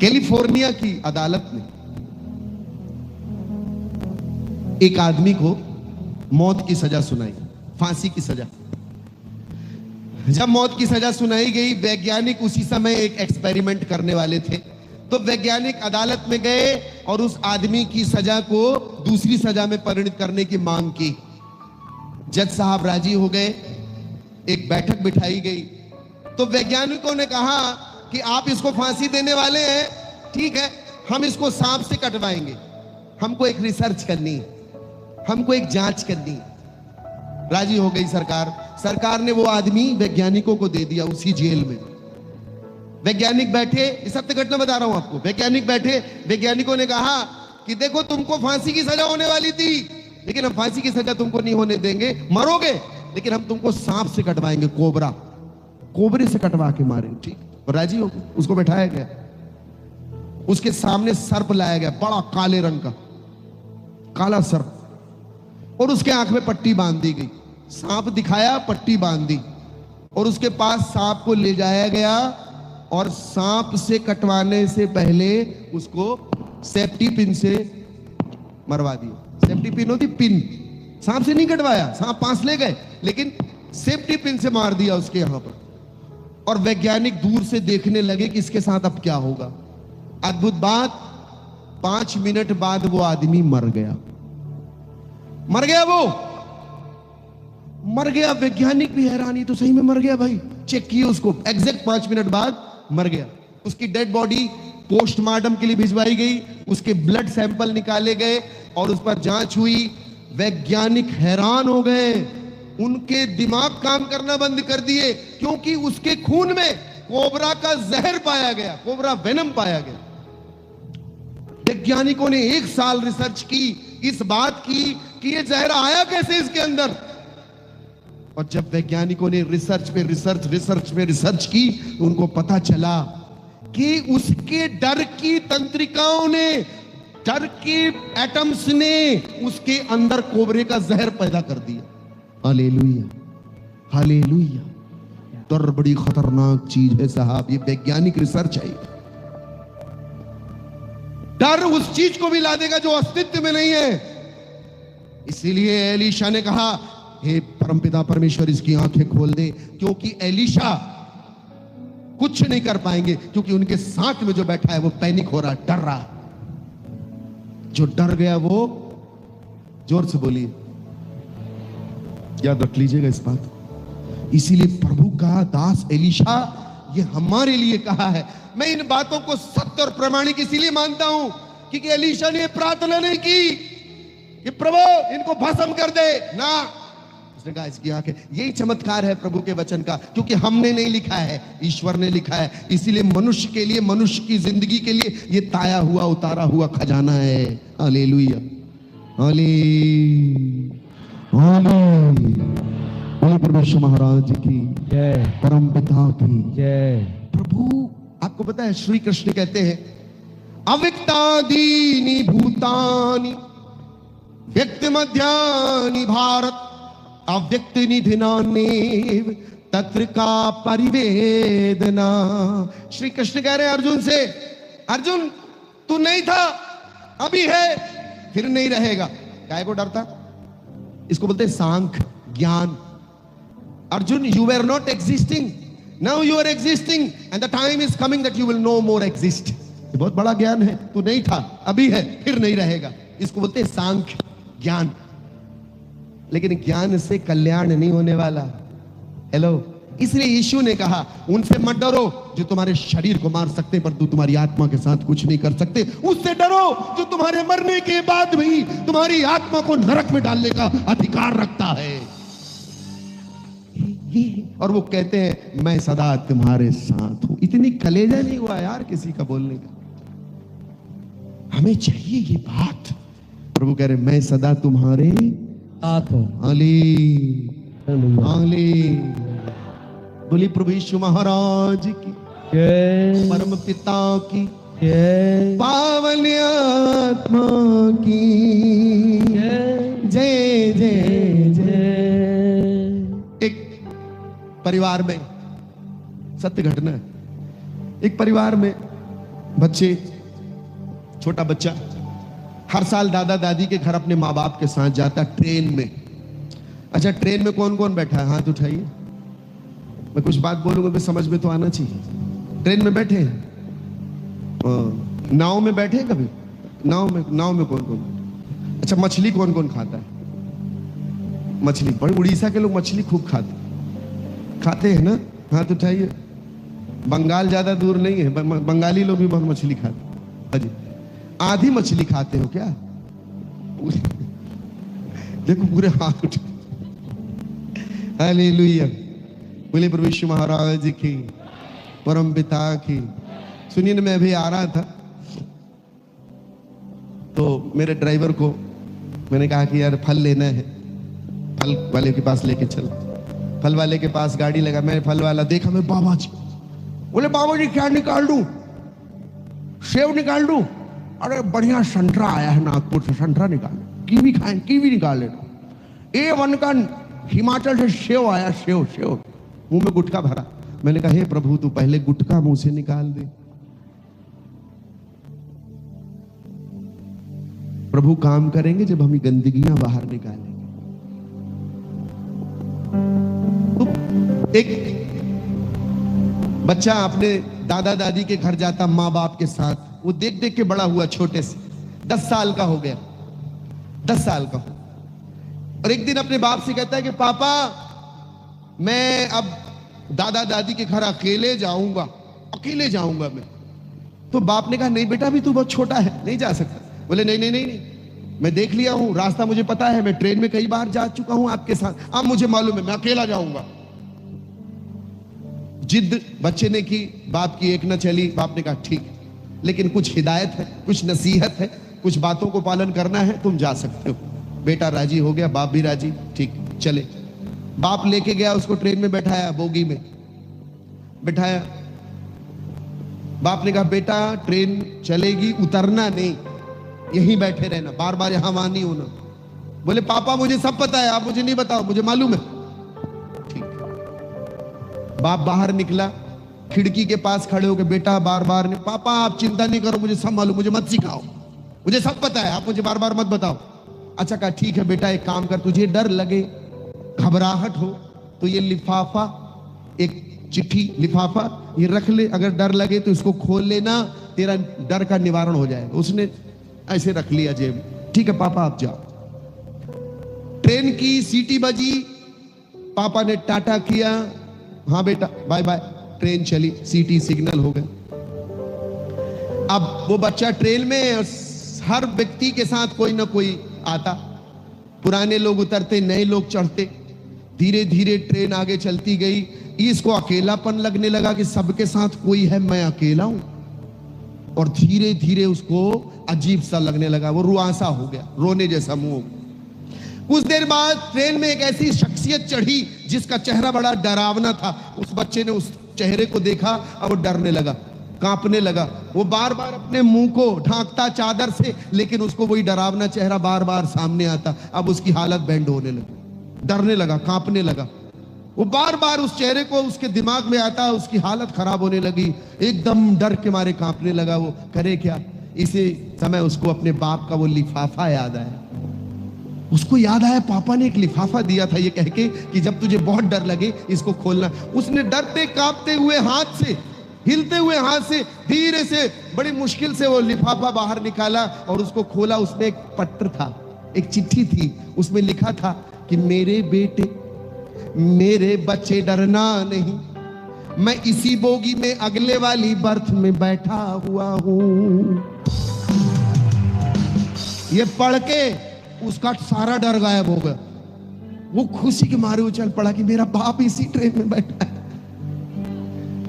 California की अदालत ने एक आदमी को मौत की सजा सुनाई, फांसी की सजा। जब मौत की सजा सुनाई गई, वैज्ञानिक उसी समय एक एक्सपेरिमेंट करने वाले थे। तो वैज्ञानिक अदालत में गए और उस आदमी की सजा को दूसरी सजा में परिणत करने की मांग की। जज साहब राजी हो गए, एक बैठक बिठाई गई। तो वैज्ञानिकों ने कहा कि आप इसको फांसी देने वाले हैं, ठीक है, हम इसको सांप से कटवाएंगे। हमको एक रिसर्च करनी है, हमको एक जांच करनी है। राजी हो गई सरकार। सरकार ने वो आदमी वैज्ञानिकों को दे दिया उसी जेल में। वैज्ञानिक बैठे, इस सत्य घटना बता रहा हूं आपको। वैज्ञानिक बैठे, वैज्ञानिकों ने कहा कि देखो, तुमको फांसी की सजा होने वाली थी, लेकिन हम फांसी की सजा तुमको नहीं होने देंगे, मरोगे, लेकिन हम तुमको सांप से कटवाएंगे, कोबरे से कटवा के मारेंगे, ठीक? और राजी हो गए। उसको बैठाया गया, उसके सामने सर्प लाया गया, बड़ा काले रंग का काला सर्प, और उसके आंख में पट्टी बांध दी गई। सांप दिखाया, पट्टी बांध दी, और उसके पास सांप को ले जाया गया, और सांप से कटवाने से पहले उसको सेफ्टी पिन से मरवा दिया। सेफ्टी पिन होती पिन, सांप से नहीं कटवाया, सांप पास ले गए, लेकिन सेफ्टी पिन से मार दिया उसके यहां पर। और वैज्ञानिक दूर से देखने लगे कि इसके साथ अब क्या होगा। अद्भुत बात, 5 मिनट बाद वो आदमी मर गया। मर गया, वो मर गया। वैज्ञानिक भी हैरानी, तो सही में मर गया भाई। चेक किए उसको, एग्जैक्ट 5 मिनट बाद मर गया। उसकी डेड बॉडी पोस्टमार्टम के लिए भिजवाई गई, उसके ब्लड सैंपल निकाले गए और उस पर जांच हुई। वैज्ञानिक हैरान हो गए, उनके दिमाग काम करना बंद कर दिए, क्योंकि उसके खून में कोबरा का जहर पाया गया, कोबरा वेनम पाया गया। वैज्ञानिकों ने 1 साल रिसर्च की, इस बात की कि ये जहर आया कैसे इसके अंदर। और जब वैज्ञानिकों ने रिसर्च पे रिसर्च की, उनको पता चला कि उसके डर की तंत्रिकाओं ने, डर के एटम्स ने उसके अंदर कोबरे का जहर पैदा कर दिया। Hallelujah, hallelujah. डर बड़ी खतरनाक चीज है साहब, ये वैज्ञानिक रिसर्च है। डर उस चीज को भी ला देगा जो अस्तित्व में नहीं है। इसीलिए एलीशा ने कहा, हे परमपिता परमेश्वर इसकी आंखें खोल दे, क्योंकि एलीशा कुछ नहीं कर पाएंगे, क्योंकि उनके साथ में जो बैठा है वो पैनिक हो रहा, डर रहा। जो डर गया वो, जोर से बोलिए, याद रख लीजिएगा इस बात। इसीलिए प्रभु का दास एलीशा, ये हमारे लिए कहा है। मैं इन बातों को सत्य और प्रामाणिक इसीलिए मानता हूं क्योंकि एलीशा ने प्रार्थना नहीं की कि प्रभु इनको भस्म कर दे ना, उसने कहा इसकी आंखें। यही चमत्कार है प्रभु के वचन का, क्योंकि हमने नहीं लिखा है, ईश्वर ने लिखा है। इसीलिए मनुष्य के लिए, मनुष्य की जिंदगी के लिए ये ताया हुआ, उतारा हुआ खजाना है। हालेलुया, परमेश्वर महाराज की जय, परम पिता की जय। प्रभु, आपको पता है श्री कृष्ण कहते हैं, अव्यक्तादीनि भूतानि व्यक्ति मध्यानि भारत अव्यक्त निधिनानेव तत्र का परिवेदना। श्री कृष्ण कह रहे हैं अर्जुन से, अर्जुन तू नहीं था, अभी है, फिर नहीं रहेगा। काय को डरता? इसको बोलते हैं सांख्य ज्ञान। Arjun, you were not existing, now you are existing and the time is coming that you will no more exist. ये बहुत बड़ा ज्ञान है। तू नहीं था, अभी है, फिर नहीं रहेगा। इसको बोलते हैं सांख्य ज्ञान। लेकिन ज्ञान से कल्याण नहीं होने वाला। हेलो, इसलिए यीशु ने कहा, उनसे मत डरो जो तुम्हारे शरीर को मार सकते, पर तू तुम्हारी आत्मा के साथ कुछ नहीं कर सकते। उससे डरो जो तुम्हारे मरने के बाद भी तुम्हारी आत्मा को नरक में डालने का अधिकार रखता है। और वो कहते हैं, मैं सदा तुम्हारे साथ हूं। इतनी कलेजा नहीं हुआ यार किसी का बोलने का। हमें चाहिए ये बात। प्रभु कह रहे, मैं सदा तुम्हारे साथ हूं। बोली प्रभु यीशु महाराज की जय, परम पिता की जय, पावन आत्मा की जय जय जय। एक परिवार में सत्य घटना है। एक परिवार में बच्चे, छोटा बच्चा हर साल दादा दादी के घर अपने माँ बाप के साथ जाता ट्रेन में। अच्छा, ट्रेन में कौन कौन बैठा है? हाथ उठाइए। मैं कुछ बात बोलूंगा तो समझ में तो आना चाहिए। ट्रेन में बैठे हैं, नाव में बैठे हैं कभी? नाव में कौन कौन? अच्छा, मछली कौन कौन खाता है? मछली, बड़े उड़ीसा के लोग मछली खूब खाते हैं ना, हाथ उठाइए। बंगाल ज्यादा दूर नहीं है, बंगाली लोग भी बहुत मछली खाते। अजी, आधी मछली खाते हो क्या? देखो पूरे हाथ उठे। हालेलुया, बोले प्रभु यीशु महाराज की, परम पिता की। सुनिए ना, मैं अभी आ रहा था तो मेरे ड्राइवर को मैंने कहा कि यार फल लेना है, फल वाले के पास लेके चल। फल वाले के पास गाड़ी लगा, मैं फल वाला देखा, मैं बाबा जी, बोले बाबा जी क्या निकाल दूं? सेव निकाल दूं? अरे बढ़िया संतरा आया है नागपुर से, संतरा निकाल। कीवी खाएं, कीवी निकाल लेना। A1 का हिमाचल से सेव आया, सेव। मुंह में गुटखा भरा। मैंने कहा, हे प्रभु तू पहले गुटखा मुंह से निकाल दे। प्रभु काम करेंगे जब हम गंदगियां बाहर निकालेंगे। तो एक बच्चा अपने दादा दादी के घर जाता माँ बाप के साथ, वो देख देख के बड़ा हुआ, छोटे से 10 साल का हो गया, 10 साल का। और एक दिन अपने बाप से कहता है कि पापा मैं अब दादा दादी के घर अकेले जाऊंगा, अकेले जाऊंगा मैं। तो बाप ने कहा नहीं बेटा, अभी तू बहुत छोटा है, नहीं जा सकता। बोले नहीं नहीं नहीं नहीं, मैं देख लिया हूं, रास्ता मुझे पता है, मैं ट्रेन में कई बार जा चुका हूं आपके साथ, अब मुझे मालूम है मैं अकेला जाऊंगा। जिद बच्चे ने की, बाप की एक न चली। बाप ने कहा ठीक, लेकिन कुछ हिदायत है, कुछ नसीहत है, कुछ बातों को पालन करना है, तुम जा सकते हो। बेटा राजी हो गया, बाप भी राजी, ठीक चले। बाप लेके गया उसको, ट्रेन में बैठाया, बोगी में बैठाया। बाप ने कहा बेटा ट्रेन चलेगी, उतरना नहीं, यहीं बैठे रहना, बार बार यहां वहां नहीं होना। बोले पापा मुझे सब पता है, आप मुझे नहीं बताओ, मुझे मालूम है। ठीक। बाप बाहर निकला, खिड़की के पास खड़े होकर बेटा बार बार ने, पापा आप चिंता नहीं करो, मुझे सब मालूम, मुझे मत सिखाओ, मुझे सब पता है, आप मुझे बार बार मत बताओ। अच्छा कहा ठीक है बेटा, एक काम कर, तुझे डर लगे, घबराहट हो तो ये लिफाफा, एक चिट्ठी लिफाफा ये रख ले, अगर डर लगे तो इसको खोल लेना, तेरा डर का निवारण हो जाएगा। उसने ऐसे रख लिया जेब में। ठीक है पापा आप जाओ। ट्रेन की सीटी बजी, पापा ने टाटा किया, हाँ बेटा बाय बाय, ट्रेन चली, सीटी सिग्नल हो गए। अब वो बच्चा ट्रेन में, हर व्यक्ति के साथ कोई ना कोई आता, पुराने लोग उतरते, नए लोग चढ़ते, धीरे धीरे ट्रेन आगे चलती गई। इसको अकेलापन लगने लगा कि सबके साथ कोई है, मैं अकेला हूं, और धीरे धीरे उसको अजीब सा लगने लगा, वो रुआसा हो गया, रोने जैसा मुंह। कुछ देर बाद ट्रेन में एक ऐसी शख्सियत चढ़ी जिसका चेहरा बड़ा डरावना था। उस बच्चे ने उस चेहरे को देखा और वो डरने लगा, कांपने लगा। वो बार बार अपने मुंह को ढांकता चादर से, लेकिन उसको वही डरावना चेहरा बार बार सामने आता। अब उसकी हालत बैंड होने लगी, डरने लगा, कांपने लगा। वो बार बार उस चेहरे को उसके दिमाग में आता, उसकी हालत खराब होने लगी, एकदम डर के मारे कांपने लगा। वो करे क्या? इसी समय उसको अपने बाप का वो लिफाफा याद आया। उसको याद आया पापा ने एक लिफाफा दिया था ये कह के कि जब तुझे बहुत डर लगे इसको खोलना। उसने डरते कांपते हुए हाथ से, हिलते हुए हाथ से, धीरे से, बड़ी मुश्किल से वो लिफाफा बाहर निकाला और उसको खोला। उसमें एक पत्र था, एक चिट्ठी थी, उसमें लिखा था कि मेरे बेटे, मेरे बच्चे डरना नहीं, मैं इसी बोगी में अगले वाली बर्थ में बैठा हुआ हूं। ये पढ़ के उसका सारा डर गायब हो गया। वो खुशी के मारे उछल पड़ा कि मेरा बाप इसी ट्रेन में बैठा है।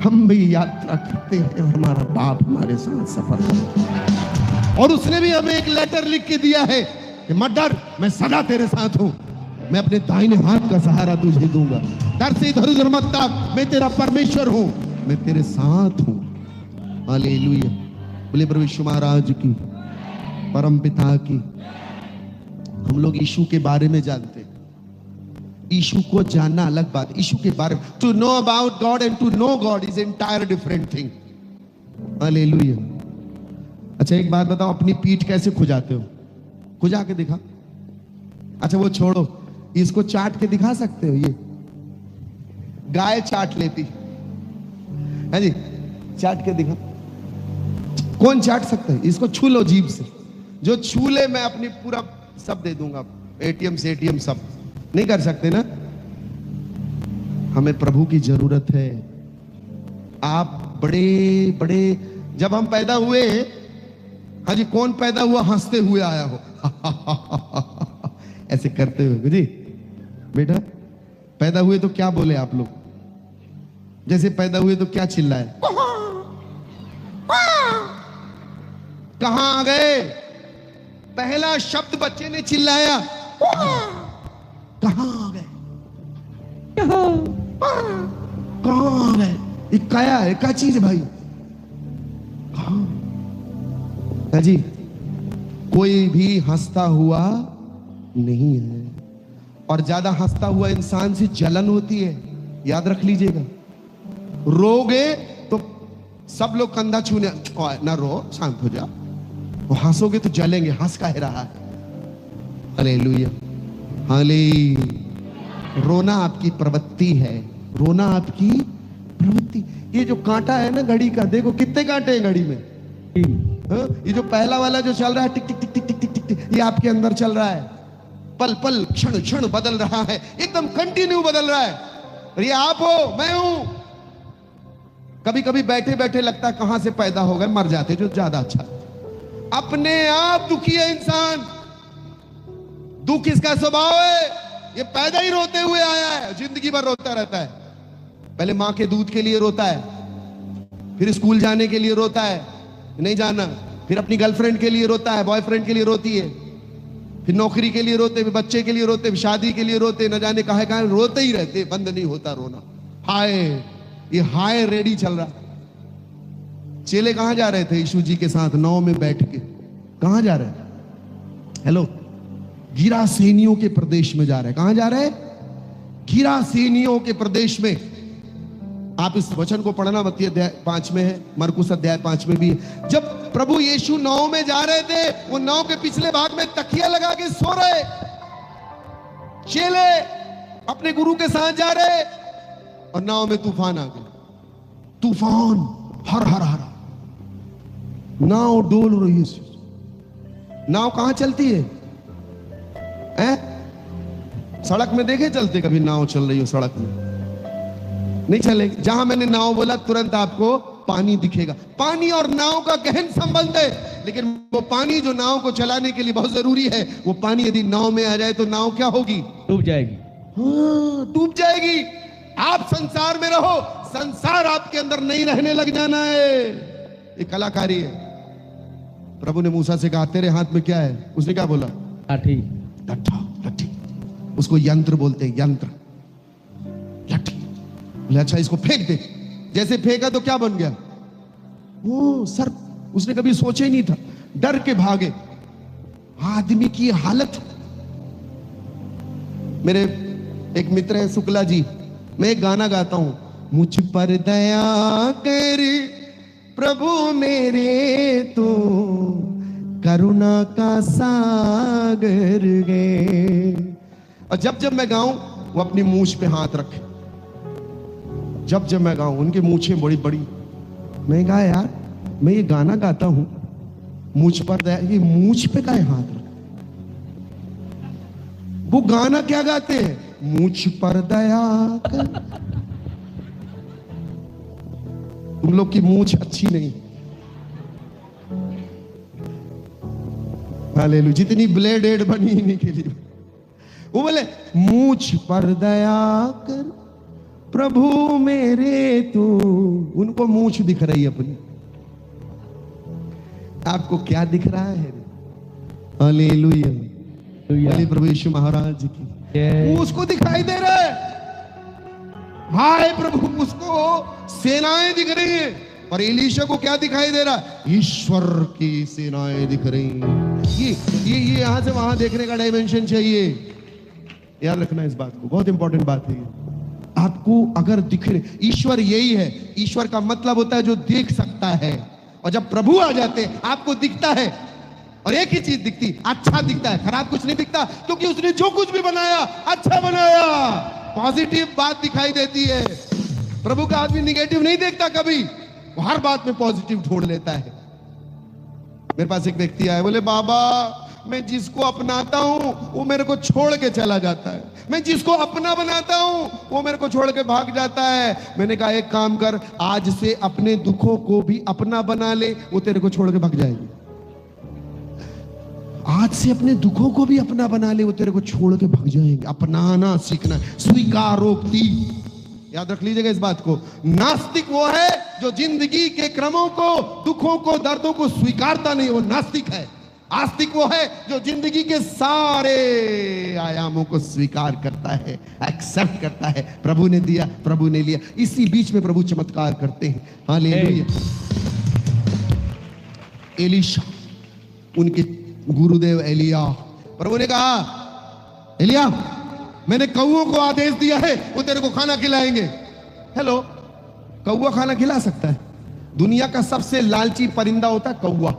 हम भी यात्रा करते हैं और हमारा बाप हमारे साथ सफर करता है। और उसने भी हमें एक लेटर लिख के दिया है कि मत डर, मैं सदा तेरे साथ हूं, मैं अपने दाहिने हाथ का सहारा तुझे दूंगा, डर से इधर उधर मत ताक, मैं तेरा परमेश्वर हूं, मैं तेरे साथ हूं। हालेलुया। बोले प्रभु यीशु महाराज की, परम पिता की। हम लोग यीशु के बारे में जानते हैं, यीशु को जानना अलग बात। यीशु के बारे में, to know about God and to know God is entire different thing. Hallelujah. अच्छा एक बात बताओ, अपनी पीठ कैसे खुजाते हो? खुजा के दिखा। अच्छा वो छोड़ो, इसको चाट के दिखा सकते हो? ये गाय चाट लेती है जी, चाट के दिखा। कौन चाट सकता है? इसको छू लो जीभ से, जो छू ले मैं अपनी पूरा सब दे दूंगा, एटीएम से एटीएम सब। नहीं कर सकते ना? हमें प्रभु की जरूरत है। आप बड़े बड़े, जब हम पैदा हुए, हाँ जी, कौन पैदा हुआ हंसते हुए आया हो? ऐसे करते हुए जी। बेटा पैदा हुए तो क्या बोले आप लोग? जैसे पैदा हुए तो क्या चिल्लाए? कहां आ गए? पहला शब्द बच्चे ने चिल्लाया, कहां आ गए? कहां आ गए? ये क्या है? क्या चीज है भाई? कहां जी? कोई भी हंसता हुआ नहीं है, और ज्यादा हंसता हुआ इंसान से जलन होती है, याद रख लीजिएगा। रोगे तो सब लोग कंधा छूने, ना रो, शांत हो जा। वो हंसोगे तो जलेंगे, हंस का है रहा है। Hallelujah, hallelujah. रोना आपकी प्रवृत्ति है, रोना आपकी प्रवृत्ति। ये जो कांटा है ना घड़ी का, देखो कितने कांटे हैं घड़ी में। हाँ? ये जो पहला वाला जो चल रहा है टिक टिक टिक टिक टिक टिक टिक टिक, ये आपके अंदर चल रहा है, पल पल क्षण क्षण बदल रहा है, एकदम कंटिन्यू बदल रहा है। और ये आप हो, मैं हूं। कभी कभी बैठे बैठे लगता है कहां से पैदा हो गए, मर जाते जो ज्यादा अच्छा। अपने आप दुखी है इंसान। दुख इसका स्वभाव है, ये पैदा ही रोते हुए आया है, जिंदगी भर रोता रहता है। पहले मां के दूध के लिए रोता है, फिर स्कूल जाने के लिए रोता है, नहीं जाना, फिर अपनी गर्लफ्रेंड के लिए रोता है, बॉयफ्रेंड के लिए रोती है, फिर नौकरी के लिए रोते, फिर बच्चे के लिए रोते, फिर शादी के लिए रोते, न जाने कहां रोते ही रहते, बंद नहीं होता रोना। हाय, ये हाय रेडी चल रहा। चेले कहां जा रहे थे यीशु जी के साथ नाव में बैठ के? कहां जा रहे? हेलो, गिरासेनियों के प्रदेश में जा रहे हैं। कहां जा रहे हैं? गिरासेनियों के प्रदेश में। आप इस वचन को पढ़ना, मत्ती अध्याय 5 में है, मरकुस अध्याय 5 में भी है। जब प्रभु यीशु नाव में जा रहे थे, वो नाव के पिछले भाग में तकिया लगा के सो रहे। चेले अपने गुरु के साथ जा रहे और नाव में तूफान आ गया। तूफान हर हर हर, नाव डोल रही है। नाव कहां चलती है? सड़क में देखे चलते कभी नाव चल रही हो? सड़क में नहीं चलेगी। जहां मैंने नाव बोला तुरंत आपको पानी दिखेगा। पानी और नाव का गहन संबंध है, लेकिन वो पानी जो नाव को चलाने के लिए बहुत जरूरी है, वो पानी यदि नाव में आ जाए तो नाव क्या होगी? डूब जाएगी। हाँ, डूब जाएगी। आप संसार में रहो, संसार आपके अंदर नहीं रहने लग जाना है। ये कलाकारी है। प्रभु ने मूसा से कहा तेरे हाथ में क्या है? उसने क्या बोला? लाठी। लाठी। उसको यंत्र बोलते हैं, यंत्र, लाठी। बोले अच्छा इसको फेंक दे। जैसे फेंका तो क्या बन गया? वो सर्प। उसने कभी सोचा ही नहीं था, डर के भागे। आदमी की हालत। मेरे एक मित्र है शुक्ला जी, मैं एक गाना गाता हूं, मुझ पर दया कर प्रभु मेरे, तो करुणा का सागर गे। और जब जब मैं गाऊं वो अपनी मूंछ पे हाथ रखे। जब जब मैं गाऊं, उनकी मूंछें बड़ी बड़ी। मैं कहा यार मैं ये गाना गाता हूं, मुझ पर दया, ये मूंछ पे काहे हाथ रखे? वो गाना क्या गाते हैं? मुझ पर दया कर। तुम लोग की मूंछ अच्छी नहीं। हालेलुया। जितनी ब्लेडेड बनी इन्हीं के लिए। वो बोले मुझ पर दया कर प्रभु मेरे, तू। उनको मूंछ दिख रही है अपनी। आपको क्या दिख रहा है? हालेलुया। बोले प्रभु यीशु महाराज की। उसको दिखाई दे रहा है। हाय प्रभु, उसको सेनाएं दिख रही हैं। और एलीशा को क्या दिखाई दे रहा है? ईश्वर की सेनाएं दिख रही हैं। ये यहां से वहां देखने का डायमेंशन चाहिए। याद रखना इस बात को, बहुत इंपॉर्टेंट बात है। आपको अगर दिख रहे, ईश्वर यही है। ईश्वर का मतलब होता है जो देख सकता है। और जब प्रभु आ जाते हैं आपको दिखता है, और एक ही चीज दिखती, अच्छा दिखता है, खराब कुछ नहीं दिखता, क्योंकि उसने जो कुछ भी बनाया अच्छा बनाया। पॉजिटिव बात दिखाई देती है। प्रभु का आदमी निगेटिव नहीं देखता कभी, वो हर बात में पॉजिटिव ढूंढ लेता है। मेरे पास एक व्यक्ति आया, बोले बाबा मैं जिसको अपनाता हूं वो मेरे को छोड़ के चला जाता है, मैं जिसको अपना बनाता हूं वो मेरे को छोड़ के भाग जाता है। मैंने कहा एक काम कर, आज से अपने दुखों को भी अपना बना ले, वो तेरे को छोड़ के भाग जाएगी। आज से अपने दुखों को भी अपना बना ले, वो तेरे को छोड़ के भाग जाएंगे। अपनाना सीखना, स्वीकारोक्ति। याद रख लीजिएगा इस बात को। नास्तिक वो है जो जिंदगी के क्रमों को, दुखों को, दर्दों को स्वीकारता नहीं, वो नास्तिक है। आस्तिक वो है जो जिंदगी के सारे आयामों को स्वीकार करता है, एक्सेप्ट करता है। प्रभु ने दिया, प्रभु ने लिया, इसी बीच में प्रभु चमत्कार करते हैं। हालेलुया। एलीशा, उनके गुरुदेव एलिया, प्रभु ने कहा एलिया मैंने कौओं को आदेश दिया है, वो तेरे को खाना खिलाएंगे। हेलो, कौआ खाना खिला सकता है? दुनिया का सबसे लालची परिंदा होता है कौआ।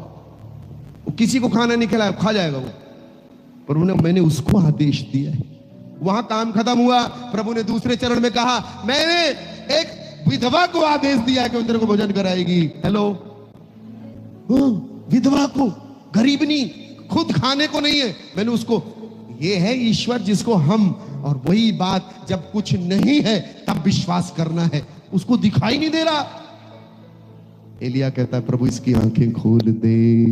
वो किसी को खाना नहीं खिलाया, खा जाएगा वो। प्रभु ने, मैंने उसको आदेश दिया है। वहां काम खत्म हुआ। प्रभु ने दूसरे चरण में कहा मैंने एक विधवा को आदेश दिया कि वो तेरे को भोजन कराएगी। हेलो, विधवा को, गरीबनी, खुद खाने को नहीं है, मैंने उसको, ये है ईश्वर जिसको हम, और वही बात जब कुछ नहीं है तब विश्वास करना है, उसको दिखाई नहीं दे रहा। एलिया कहता है प्रभु इसकी आंखें खोल दे।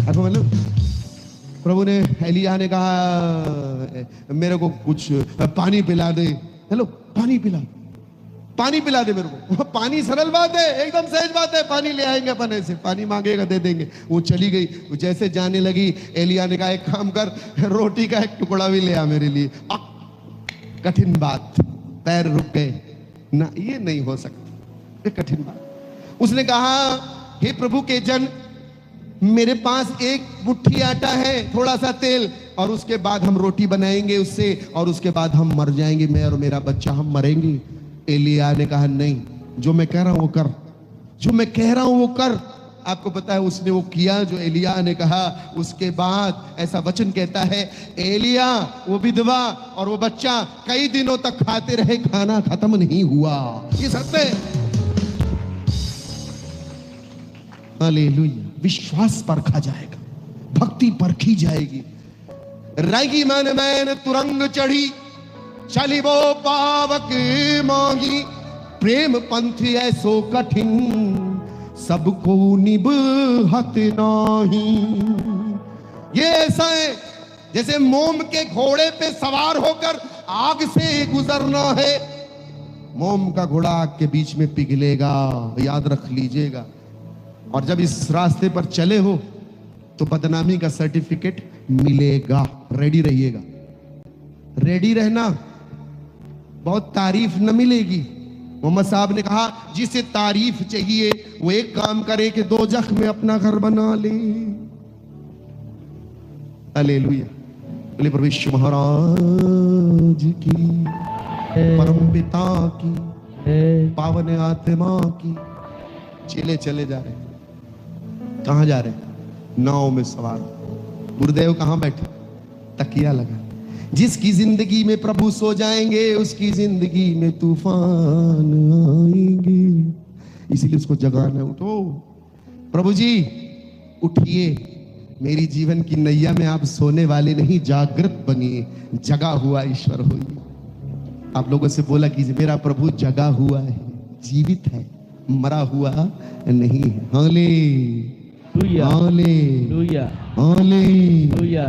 आपको मतलब प्रभु ने, एलिया ने कहा मेरे को कुछ पानी पिला दे। हेलो, पानी पिला, पानी पिला दे मेरे को। पानी सरल बात है, एकदम सहज बात है, पानी ले आएंगे अपन, ऐसे पानी मांगेगा दे देंगे। वो चली गई, वो जैसे जाने लगी, एलिया ने कहा एक काम कर, रोटी का एक टुकड़ा भी ले आ मेरे लिए। कठिन बात, पैर रुक गए ना, ये नहीं हो सकता, ये कठिन बात। उसने कहा हे प्रभु के जन, मेरे पास एक मुट्ठी आटा है, थोड़ा सा तेल, और उसके बाद हम रोटी बनाएंगे उससे, और उसके बाद हम मर जाएंगे, मैं और मेरा बच्चा, हम मरेंगे। एलिया ने कहा नहीं, जो मैं कह रहा हूं वो कर, जो मैं कह रहा हूं वो कर। आपको पता है उसने वो किया जो एलिया ने कहा। उसके बाद ऐसा वचन कहता है, एलिया, वो विधवा और वो बच्चा कई दिनों तक खाते रहे, खाना खत्म नहीं हुआ। ये सत्य है। हालेलुया। विश्वास परखा जाएगा, भक्ति परखी जाएगी। रागी मन मैन तुरंग चढ़ी, चली वो पावक मांगी, प्रेम पंथ ऐसो कठिन, सबको निभत नाही। ये ऐसा है जैसे मोम के घोड़े पे सवार होकर आग से गुजरना है। मोम का घोड़ा आग के बीच में पिघलेगा, याद रख लीजिएगा। और जब इस रास्ते पर चले हो तो बदनामी का सर्टिफिकेट मिलेगा। रेडी रहिएगा, रेडी रहना। बहुत तारीफ न मिलेगी। मोहम्मद साहब ने कहा जिसे तारीफ चाहिए वो एक काम करे कि दो जख में अपना घर बना ले। हालेलुया। बोले परमेश्वर महाराज की, परम पिता की, पावन आत्मा की। चले चले जा रहे, कहां जा रहे? नाव में सवार। गुरुदेव कहां बैठे? तकिया लगा। जिसकी जिंदगी में प्रभु सो जाएंगे उसकी जिंदगी में तूफान आएंगे। इसीलिए उसको जगाना। उठो प्रभु जी, उठिए, मेरी जीवन की नैया में आप सोने वाले नहीं, जागृत बनिए, जगा हुआ ईश्वर होइए। आप लोगों से बोला कीजिए, मेरा प्रभु जगा हुआ है, जीवित है, मरा हुआ नहीं है। Hallelujah, hallelujah, hallelujah.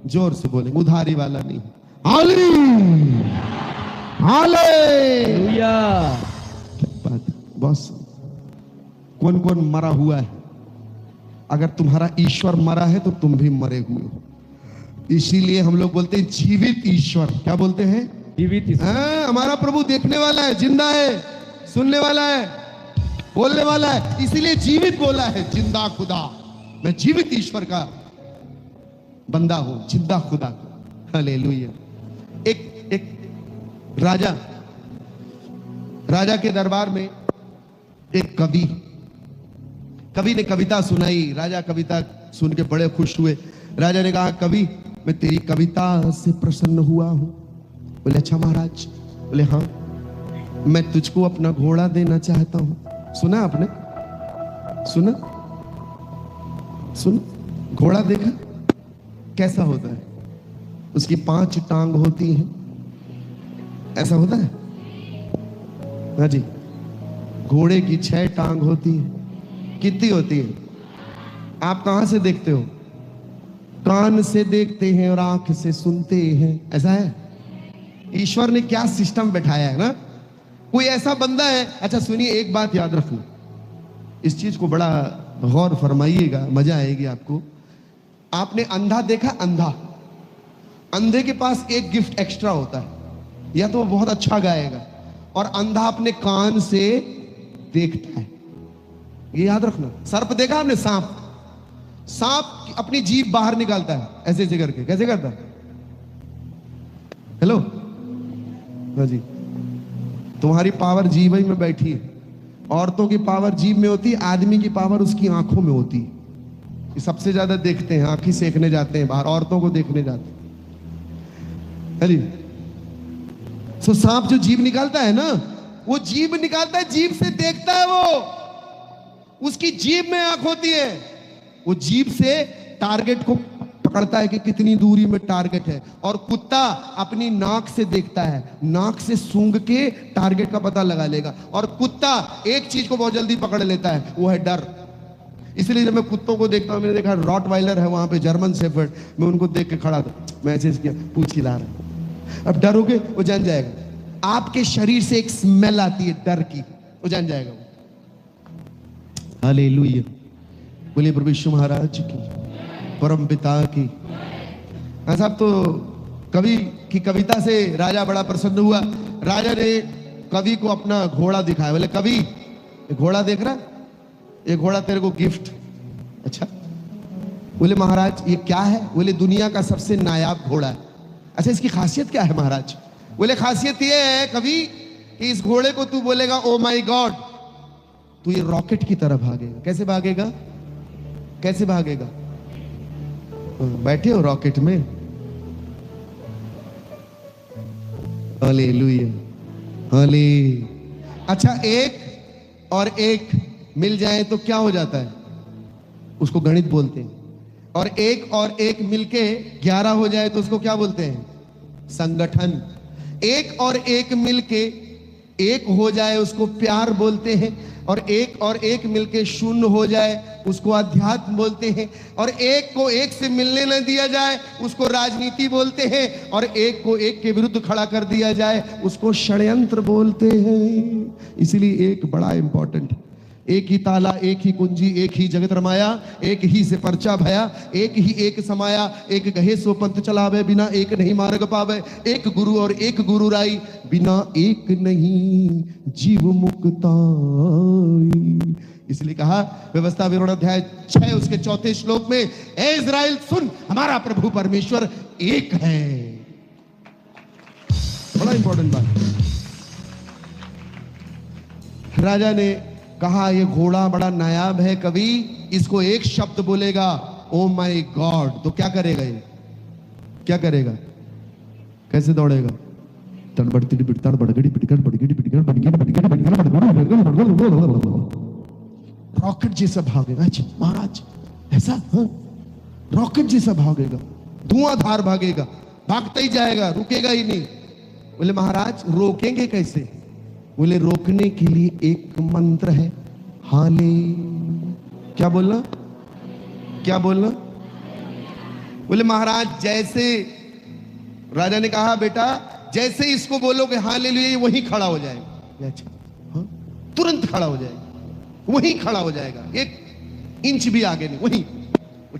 जोर से बोलेंगे, उधारी वाला नहीं। Hallelujah, hallelujah. बात बस। कौन कौन मरा हुआ है? अगर तुम्हारा ईश्वर मरा है तो तुम भी मरे हुए हो। इसीलिए हम लोग बोलते हैं जीवित ईश्वर। क्या बोलते हैं? जीवित ईश्वर। हमारा प्रभु देखने वाला है, जिंदा है, सुनने वाला है, बोलने वाला है, इसीलिए जीवित बोला है। जिंदा खुदा, मैं जीवित ईश्वर का बंदा हूं, जिंदा खुदा का। हालेलुया। एक राजा के दरबार में एक कवि ने कविता सुनाई। राजा कविता सुन के बड़े खुश हुए। राजा ने कहा, कवि, मैं तेरी कविता से प्रसन्न हुआ हूं। बोले अच्छा महाराज। बोले हाँ, मैं तुझको अपना घोड़ा देना चाहता हूं। सुना आपने? सुना? घोड़ा देखा कैसा होता है? उसकी 5 टांग होती हैं। ऐसा होता है? हाँ जी। घोड़े की 6 टांग होती है। कितनी होती है? आप कहां से देखते हो? कान से देखते हैं और आंख से सुनते हैं। ऐसा है? ईश्वर ने क्या सिस्टम बैठाया है ना। कोई ऐसा बंदा है। अच्छा सुनिए, एक बात याद रखो, इस चीज को बड़ा गौर फरमाइएगा, मजा आएगी आपको। आपने अंधा देखा? अंधे के पास एक गिफ्ट एक्स्ट्रा होता है, या तो वो बहुत अच्छा गाएगा, और अंधा अपने कान से देखता है। ये याद रखना। सर्प देखा आपने? सांप अपनी जीभ बाहर निकालता है ऐसे ऐसे करके। कैसे करता है? हेलो, हाँ जी। तुम्हारी पावर जीभ ही में बैठी है। औरतों की पावर जीभ में होती है, आदमी की पावर उसकी आंखों में होती है। ये सबसे ज्यादा देखते हैं, आंखें सेकने जाते हैं बाहर, औरतों को देखने जाते हैं। तो सांप जो जीभ निकालता है ना, वो जीभ निकालता है, जीभ से देखता है वो, उसकी जीभ में आंख होती है, वो जीभ से टारगेट को पकड़ता है कि कितनी दूरी में टारगेट है। और कुत्ता अपनी नाक से देखता है, नाक से सूंघ के टारगेट का पता लगा लेगा। और कुत्ता एक चीज को बहुत जल्दी पकड़ लेता है, वो है डर। इसलिए जब मैं कुत्तों को देखता हूं, मैंने देखा रॉटवाइलर है वहां पे, जर्मन शेफर्ड, मैं उनको देख के खड़ा था, मैं ऐसे किया, पूछ हिला रहा, अब डरोगे वो जान जाएगा। आपके शरीर से एक स्मेल आती है डर की, वो जान जाएगा। हालेलुया, बोलिए प्रभु यीशु महाराज की, परम पिता की। साहब तो कवि की कविता से राजा बड़ा प्रसन्न हुआ। राजा ने कवि को अपना घोड़ा दिखाया, बोले कवि ये घोड़ा देख रहा, ये घोड़ा तेरे को गिफ्ट। अच्छा, बोले महाराज ये क्या है? बोले दुनिया का सबसे नायाब घोड़ा है। अच्छा, इसकी खासियत क्या है महाराज? बोले खासियत ये है कवि कि इस घोड़े को तू बोलेगा ओ माय गॉड, तू ये रॉकेट की तरह भागेगा। कैसे भागेगा? कैसे भागेगा? बैठे हो रॉकेट में? हालेलुया, हाले। अच्छा, एक और एक मिल जाए तो क्या हो जाता है? उसको गणित बोलते हैं। और एक मिलके 11 हो जाए तो उसको क्या बोलते हैं? संगठन। एक और एक मिलके एक हो जाए उसको प्यार बोलते हैं। और एक मिलके शून्य हो जाए उसको अध्यात्म बोलते हैं। और एक को एक से मिलने न दिया जाए उसको राजनीति बोलते हैं। और एक को एक के विरुद्ध खड़ा कर दिया जाए उसको षड्यंत्र बोलते हैं। इसलिए एक बड़ा इंपॉर्टेंट है। एक ही ताला, एक ही कुंजी, एक ही जगत रमाया, एक ही से परचा भया, एक ही एक समाया, एक कहे सो पंथ चलावे, बिना एक नहीं मार्ग पावे, एक गुरु और एक गुरु राई, बिना एक नहीं जीव मुक्ताई। इसलिए कहा व्यवस्था विवरण अध्याय 6 उसके 4 श्लोक में, ए इज़राइल सुन, हमारा प्रभु परमेश्वर एक है। बड़ा इंपॉर्टेंट बात। राजा ने कहा ये घोड़ा बड़ा नायाब है कवि, इसको एक शब्द बोलेगा ओ माय गॉड तो क्या करेगा? ये क्या करेगा? कैसे दौड़ेगा? रॉकेट जैसा भागेगा। अच्छा महाराज ऐसा? हाँ, रॉकेट जैसा भागेगा, धुआंधार भागेगा, भागता ही जाएगा, रुकेगा ही नहीं। बोले महाराज रोकेंगे कैसे? बोले रोकने के लिए एक मंत्र है, हाले। क्या बोलना? क्या बोलना? बोले महाराज जैसे, राजा ने कहा बेटा जैसे इसको बोलोगे हालेलुया वहीं खड़ा हो जाएगा। अच्छा, हाँ, तुरंत खड़ा हो जाएगा, वहीं खड़ा हो जाएगा, 1 इंच भी आगे नहीं, वहीं।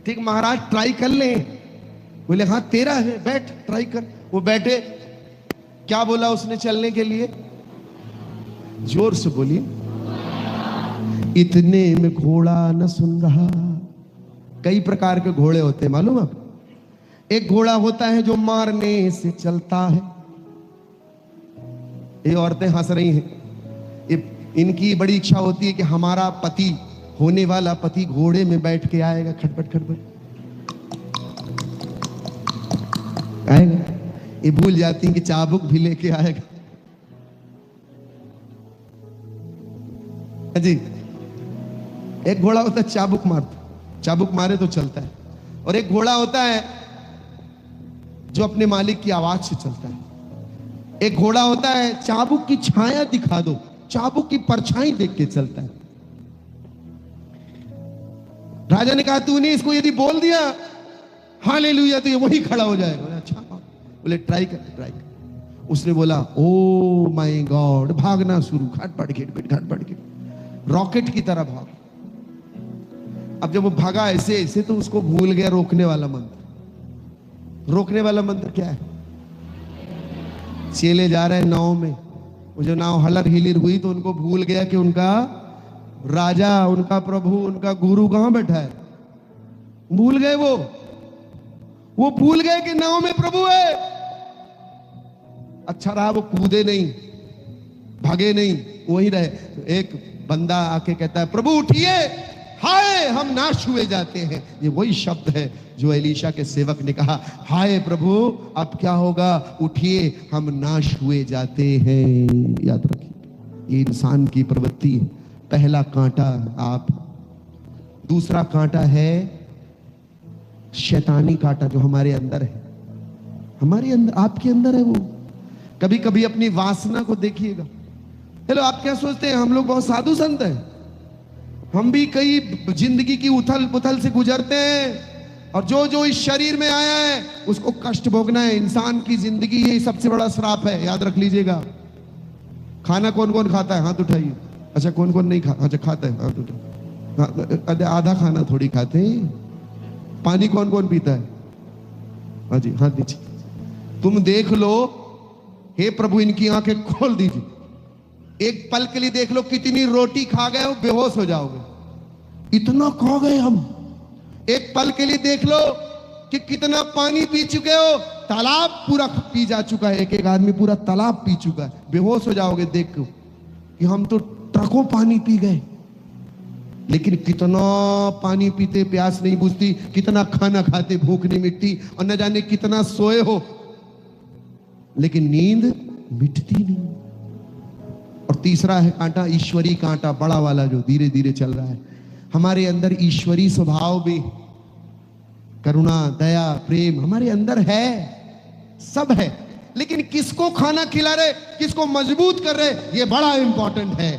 ठीक महाराज ट्राई कर ले। बोले हाँ तेरा है, बैठ ट्राई कर। वो बैठे। क्या बोला उसने चलने के लिए? जोर से बोलिए। इतने में घोड़ा न सुन रहा। कई प्रकार के घोड़े होते हैं मालूम आप? एक घोड़ा होता है जो मारने से चलता है। ये औरतें हंस रही हैं। इनकी बड़ी इच्छा होती है कि हमारा पति, होने वाला पति घोड़े में बैठ के आएगा, खटपट खटपट आएगा। ये भूल जाती है कि चाबुक भी लेके आएगा। जी, एक घोड़ा होता है चाबुक मारता, चाबुक मारे तो चलता है। और एक घोड़ा होता है जो अपने मालिक की आवाज से चलता है। एक घोड़ा होता है चाबुक की छाया दिखा दो, चाबुक की परछाई देख के चलता है। राजा ने कहा तूने इसको यदि बोल दिया हालेलुया तो ये वही खड़ा हो जाएगा। अच्छा, बोले ट्राई कर। उसने बोला ओ माय गॉड, भागना शुरू, घटपट घटपट रॉकेट की तरह भाग। अब जब वो भागा ऐसे ऐसे तो उसको भूल गया रोकने वाला मंत्र। रोकने वाला मंत्र क्या है? चेले जा रहे हैं नाव में, वो जो नाव हलर हिलिर हुई तो उनको भूल गया कि उनका राजा, उनका प्रभु, उनका गुरु कहां बैठा है। भूल गए वो भूल गए कि नाव में प्रभु है। अच्छा रहा वो कूदे नहीं, भागे नहीं, वही रहे। एक बंदा आके कहता है प्रभु उठिए, हाय हम नाश हुए जाते हैं। ये वही शब्द है जो एलीशा के सेवक ने कहा, हाय प्रभु अब क्या होगा, उठिए हम नाश हुए जाते हैं। याद रखिए, ये इंसान की प्रवृत्ति है। पहला कांटा आप, दूसरा कांटा है शैतानी कांटा जो हमारे अंदर है, हमारे अंदर, आपके अंदर है वो। कभी कभी अपनी वासना को देखिएगा। हेलो, आप क्या सोचते हैं हम लोग बहुत साधु संत हैं? हम भी कई जिंदगी की उथल पुथल से गुजरते हैं, और जो जो इस शरीर में आया है उसको कष्ट भोगना है। इंसान की जिंदगी ये सबसे बड़ा श्राप है, याद रख लीजिएगा। खाना कौन कौन खाता है? हाथ उठाइए। अच्छा, कौन कौन नहीं अच्छा खाता है? हाथ उठाइए। आधा खाना थोड़ी खाते हैं। पानी कौन कौन पीता है? हाँ जी, हाथ दीजिए। तुम देख लो, हे प्रभु इनकी आंखें खोल दीजिए। एक पल के लिए देख लो, कितनी रोटी खा गए हो, बेहोश हो जाओगे, इतना खा गए हम। एक पल के लिए देख लो कि कितना पानी पी चुके हो, तालाब पूरा पी जा चुका है। एक एक आदमी पूरा तालाब पी चुका है, बेहोश हो जाओगे देख के कि हम तो ट्रकों पानी पी गए। लेकिन कितना पानी पीते प्यास नहीं बुझती, कितना खाना खाते भूख नहीं मिटती, और न जाने कितना सोए हो लेकिन नींद मिटती नहीं। और तीसरा है कांटा, ईश्वरी कांटा, बड़ा वाला जो धीरे धीरे चल रहा है। हमारे अंदर ईश्वरी स्वभाव भी, करुणा, दया, प्रेम हमारे अंदर है, सब है। लेकिन किसको खाना खिला रहे, किसको मजबूत कर रहे, ये बड़ा इंपॉर्टेंट है।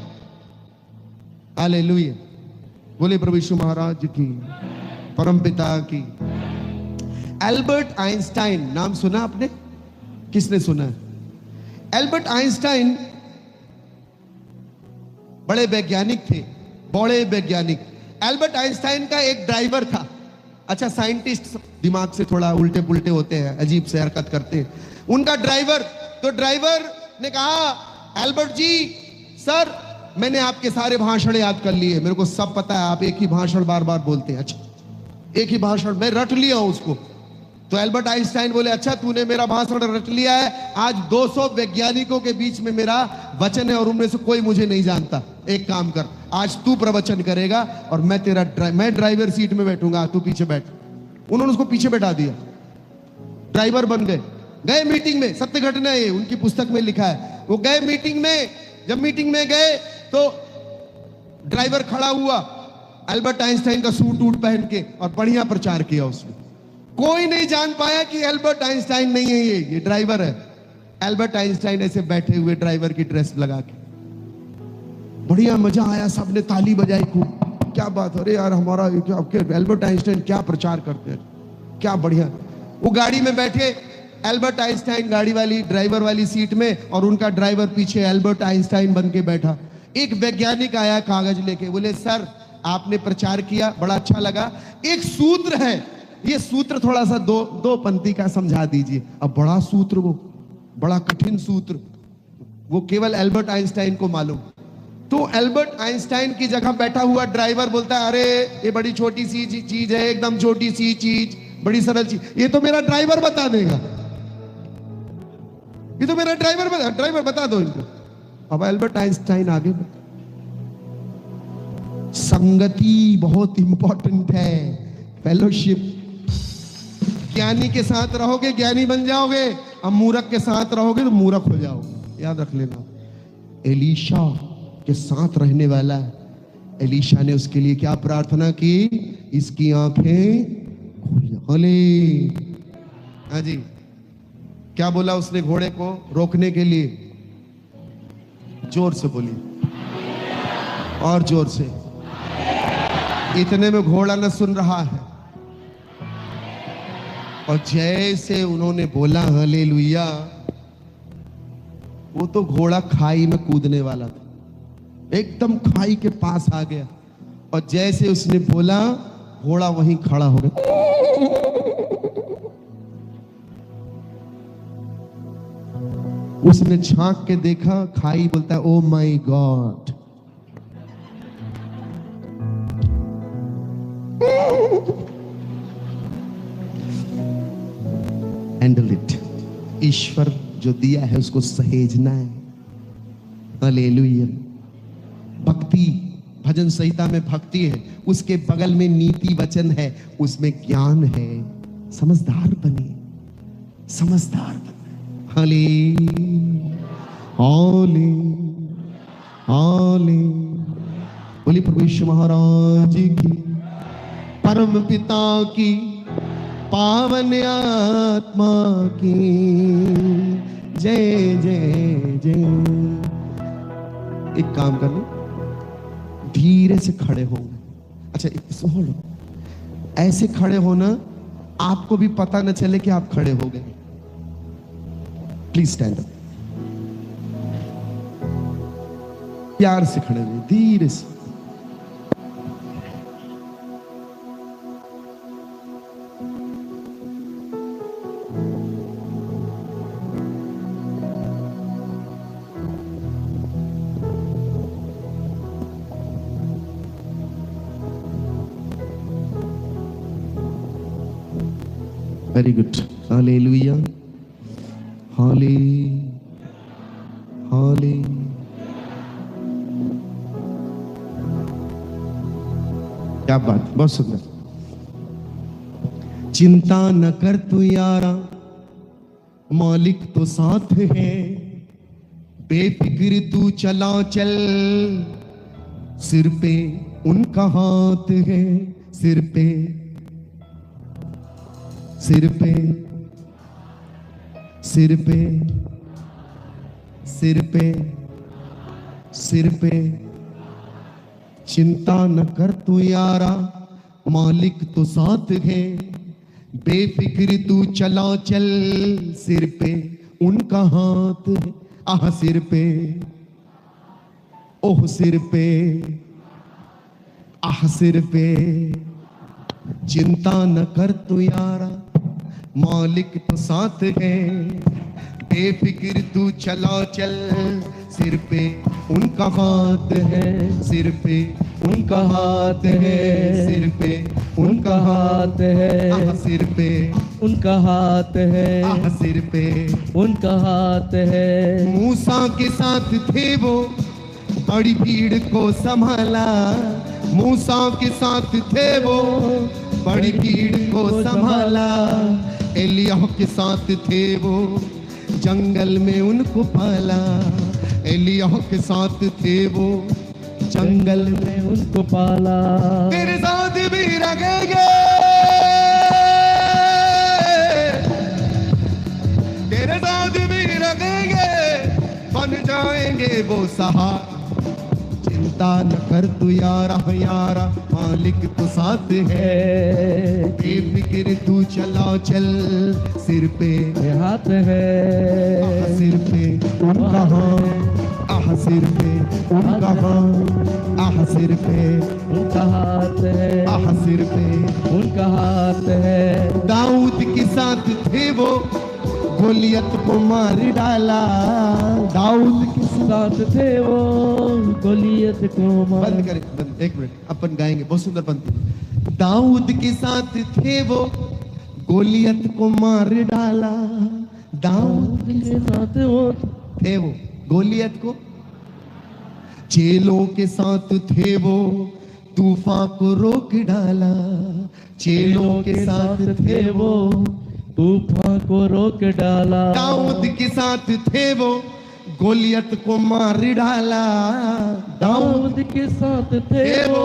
हालेलुया, बोले प्रभु यीशु महाराज की, परमपिता की। एल्बर्ट आइंस्टाइन नाम सुना आपने? किसने सुना है? एल्बर्ट आइंस्टाइन बड़े वैज्ञानिक थे, बड़े वैज्ञानिक। एल्बर्ट आइंस्टाइन का एक ड्राइवर था। अच्छा, साइंटिस्ट दिमाग से थोड़ा उल्टे पुल्टे होते हैं, अजीब से हरकत करते हैं। उनका ड्राइवर, तो ड्राइवर ने कहा, एल्बर्ट जी सर मैंने आपके सारे भाषण याद कर लिए, मेरे को सब पता है, आप एक ही भाषण बार बार बोलते हैं। अच्छा, एक ही भाषण मैं रट लिया हूं उसको। तो एल्बर्ट आइंस्टाइन बोले, अच्छा तूने मेरा भाषण रट लिया है, आज 200 वैज्ञानिकों के बीच में मेरा वचन है और उनमें से कोई मुझे नहीं जानता। एक काम कर, आज तू प्रवचन करेगा और मैं ड्राइवर सीट में बैठूंगा, तू पीछे बैठ। उन्होंने उसको पीछे बैठा दिया, ड्राइवर बन गए मीटिंग में। सत्य घटना है, उनकी पुस्तक में लिखा है। वो गए मीटिंग में, जब मीटिंग में गए तो ड्राइवर खड़ा हुआ एल्बर्ट आइंस्टाइन का सूट वूट पहन के, और बढ़िया प्रचार किया उसने। कोई नहीं जान पाया कि एल्बर्ट आइंस्टाइन नहीं है, ये ड्राइवर है। एल्बर्ट आइंस्टाइन ऐसे बैठे हुए ड्राइवर की ड्रेस लगा के, बढ़िया मजा आया, सबने ताली बजाई खूब। क्या बात, अरे यार हमारा एल्बर्ट आइंस्टाइन क्या प्रचार करते हैं, क्या बढ़िया। वो गाड़ी में बैठे, एल्बर्ट आइंस्टाइन गाड़ी वाली ड्राइवर वाली सीट में, और उनका ड्राइवर पीछे एल्बर्ट आइंस्टाइन बन के बैठा। एक वैज्ञानिक आया कागज लेके, बोले सर आपने प्रचार किया, बड़ा अच्छा लगा, एक सूत्र है, ये सूत्र थोड़ा सा दो पंक्ति का समझा दीजिए। अब बड़ा सूत्र, वो बड़ा कठिन सूत्र, वो केवल एल्बर्ट आइंस्टाइन को मालूम। तो एल्बर्ट आइंस्टाइन की जगह बैठा हुआ ड्राइवर बोलता है, अरे ये बड़ी छोटी सी चीज है, एकदम छोटी सी चीज, बड़ी सरल चीज, ये तो मेरा ड्राइवर बता देगा, ये तो मेरा ड्राइवर बता दो इनको। अब एल्बर्ट आइंस्टाइन आगे, संगति बहुत इंपॉर्टेंट है, फेलोशिप। ज्ञानी के साथ रहोगे ज्ञानी बन जाओगे, अब मूर्ख के साथ रहोगे तो मूर्ख हो जाओगे, याद रख लेना। एलीशा के साथ रहने वाला है। एलीशा ने उसके लिए क्या प्रार्थना की? इसकी आंखें खोले। हाँ जी, क्या बोला उसने घोड़े को रोकने के लिए? जोर से बोलिए, और जोर से। इतने में घोड़ा न सुन रहा है, और जैसे उन्होंने बोला हालेलुया, वो तो घोड़ा खाई में कूदने वाला था, एकदम खाई के पास आ गया, और जैसे उसने बोला घोड़ा वहीं खड़ा हो गया। उसने झांक के देखा, खाई, बोलता है oh my God. Handle it. ईश्वर जो दिया है उसको सहेजना है। हालेलुया। भक्ति, भजन भजन संहिता में भक्ति है, उसके बगल में नीति वचन है, उसमें ज्ञान है। समझदार बनिए, समझदार बनिए। हाले हाले हाले। बोली प्रभु यीशु महाराज की, परम पिता की, पावन आत्मा की जय जय जय। एक काम कर लो, धीरे से खड़े हो। अच्छा सुनो लो, ऐसे खड़े होना आपको भी पता न चले कि आप खड़े हो गए। Please stand up. प्यार से खड़े हुए, धीरे से। Very good. हालेलुया हाले हाले। क्या बात, बहुत सुंदर। चिंता न कर तू यारा, मालिक तो साथ है, बेफिक्र तू चला चल, सिर पे उनका हाथ है, सिर पे सिर पे सिर पे सिर पे सिर पे। चिंता न कर तू यारा, मालिक तो साथ है, बेफिक्र तू चला चल, सिर पे उनका हाथ है। आह सिर पे, ओह सिर पे, आह सिर पे। चिंता न कर तू यारा, मालिक तो साथ है, बेफिक्र तू चला चल, सिर पे उनका हाथ है, सिर पे उनका हाथ है, सिर पे उनका हाथ है, सिर पे उनका हाथ है, सिर पे उनका हाथ है। मूसा के साथ थे वो, बड़ी भीड़ को संभाला। मूसा के साथ थे वो, बड़ी भीड़ को संभाला। एलियाह के साथ थे वो, जंगल में उनको पाला। एलियाह के साथ थे वो, जंगल में उनको पाला। तेरे साथ भी रहेंगे, तेरे साथ भी रहेंगे, बन जाएंगे वो सहारा। चिंता न कर तू यारा, यारा मालिक तो साथ है, बेफिक्र तू चला चल, सिर पे हाथ है, सिर पे उनका हाथ, आह सिर पे उनका हाथ, आह सिर पे उनका हाथ है, आह सिर पे उनका हाथ है। दाऊद के साथ थे वो, गोलियत को मार डाला। दाऊद के साथ थे वो, गोलियत को मार। बंद करें, बंद, एक मिनट, अपन गाएंगे, बहुत सुंदर पंक्ति। दाऊद के साथ थे वो, गोलियत को मार डाला। दाऊद के साथ वो थे वो, गोलियत को। चेलों के साथ थे वो, तूफान को रोक डाला। चेलों के साथ थे वो, तूफान को रोक डाला। दाऊद के साथ थे वो, गोलियत को मार डाला। दाऊद के साथ थे वो,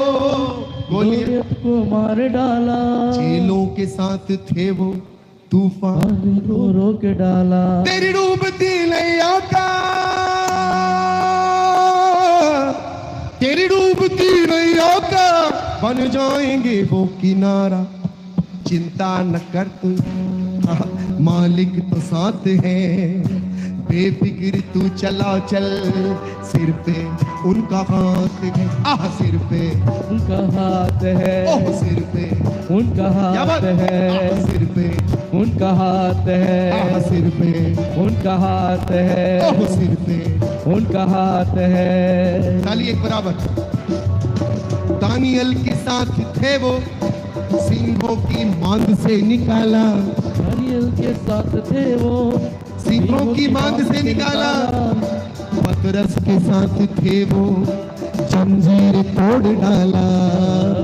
गोलियत को मार डाला। चेलों के साथ थे वो, तूफान को रोक डाला। तेरी डूबती नैया का, तेरी डूबती नैया का, बन जाएंगे वो किनारा। चिंता न कर तू, मालिक तो साथ है, बेफिक्र तू चला चल, सिर पे उनका हाथ है, आह सिर पे उनका हाथ है, ओह सिर पे उनका हाथ है, आह सिर पे उनका हाथ है, आह सिर पे उनका हाथ है, ओह सिर पे उनका हाथ है। ताली एक बराबर। दानियल के साथ थे वो, सिंहों की मांद से निकाला। दानियल के साथ थे वो, सिंहों की मांद से निकाला। पतरस के साथ थे वो, जंजीर तोड़ डाला,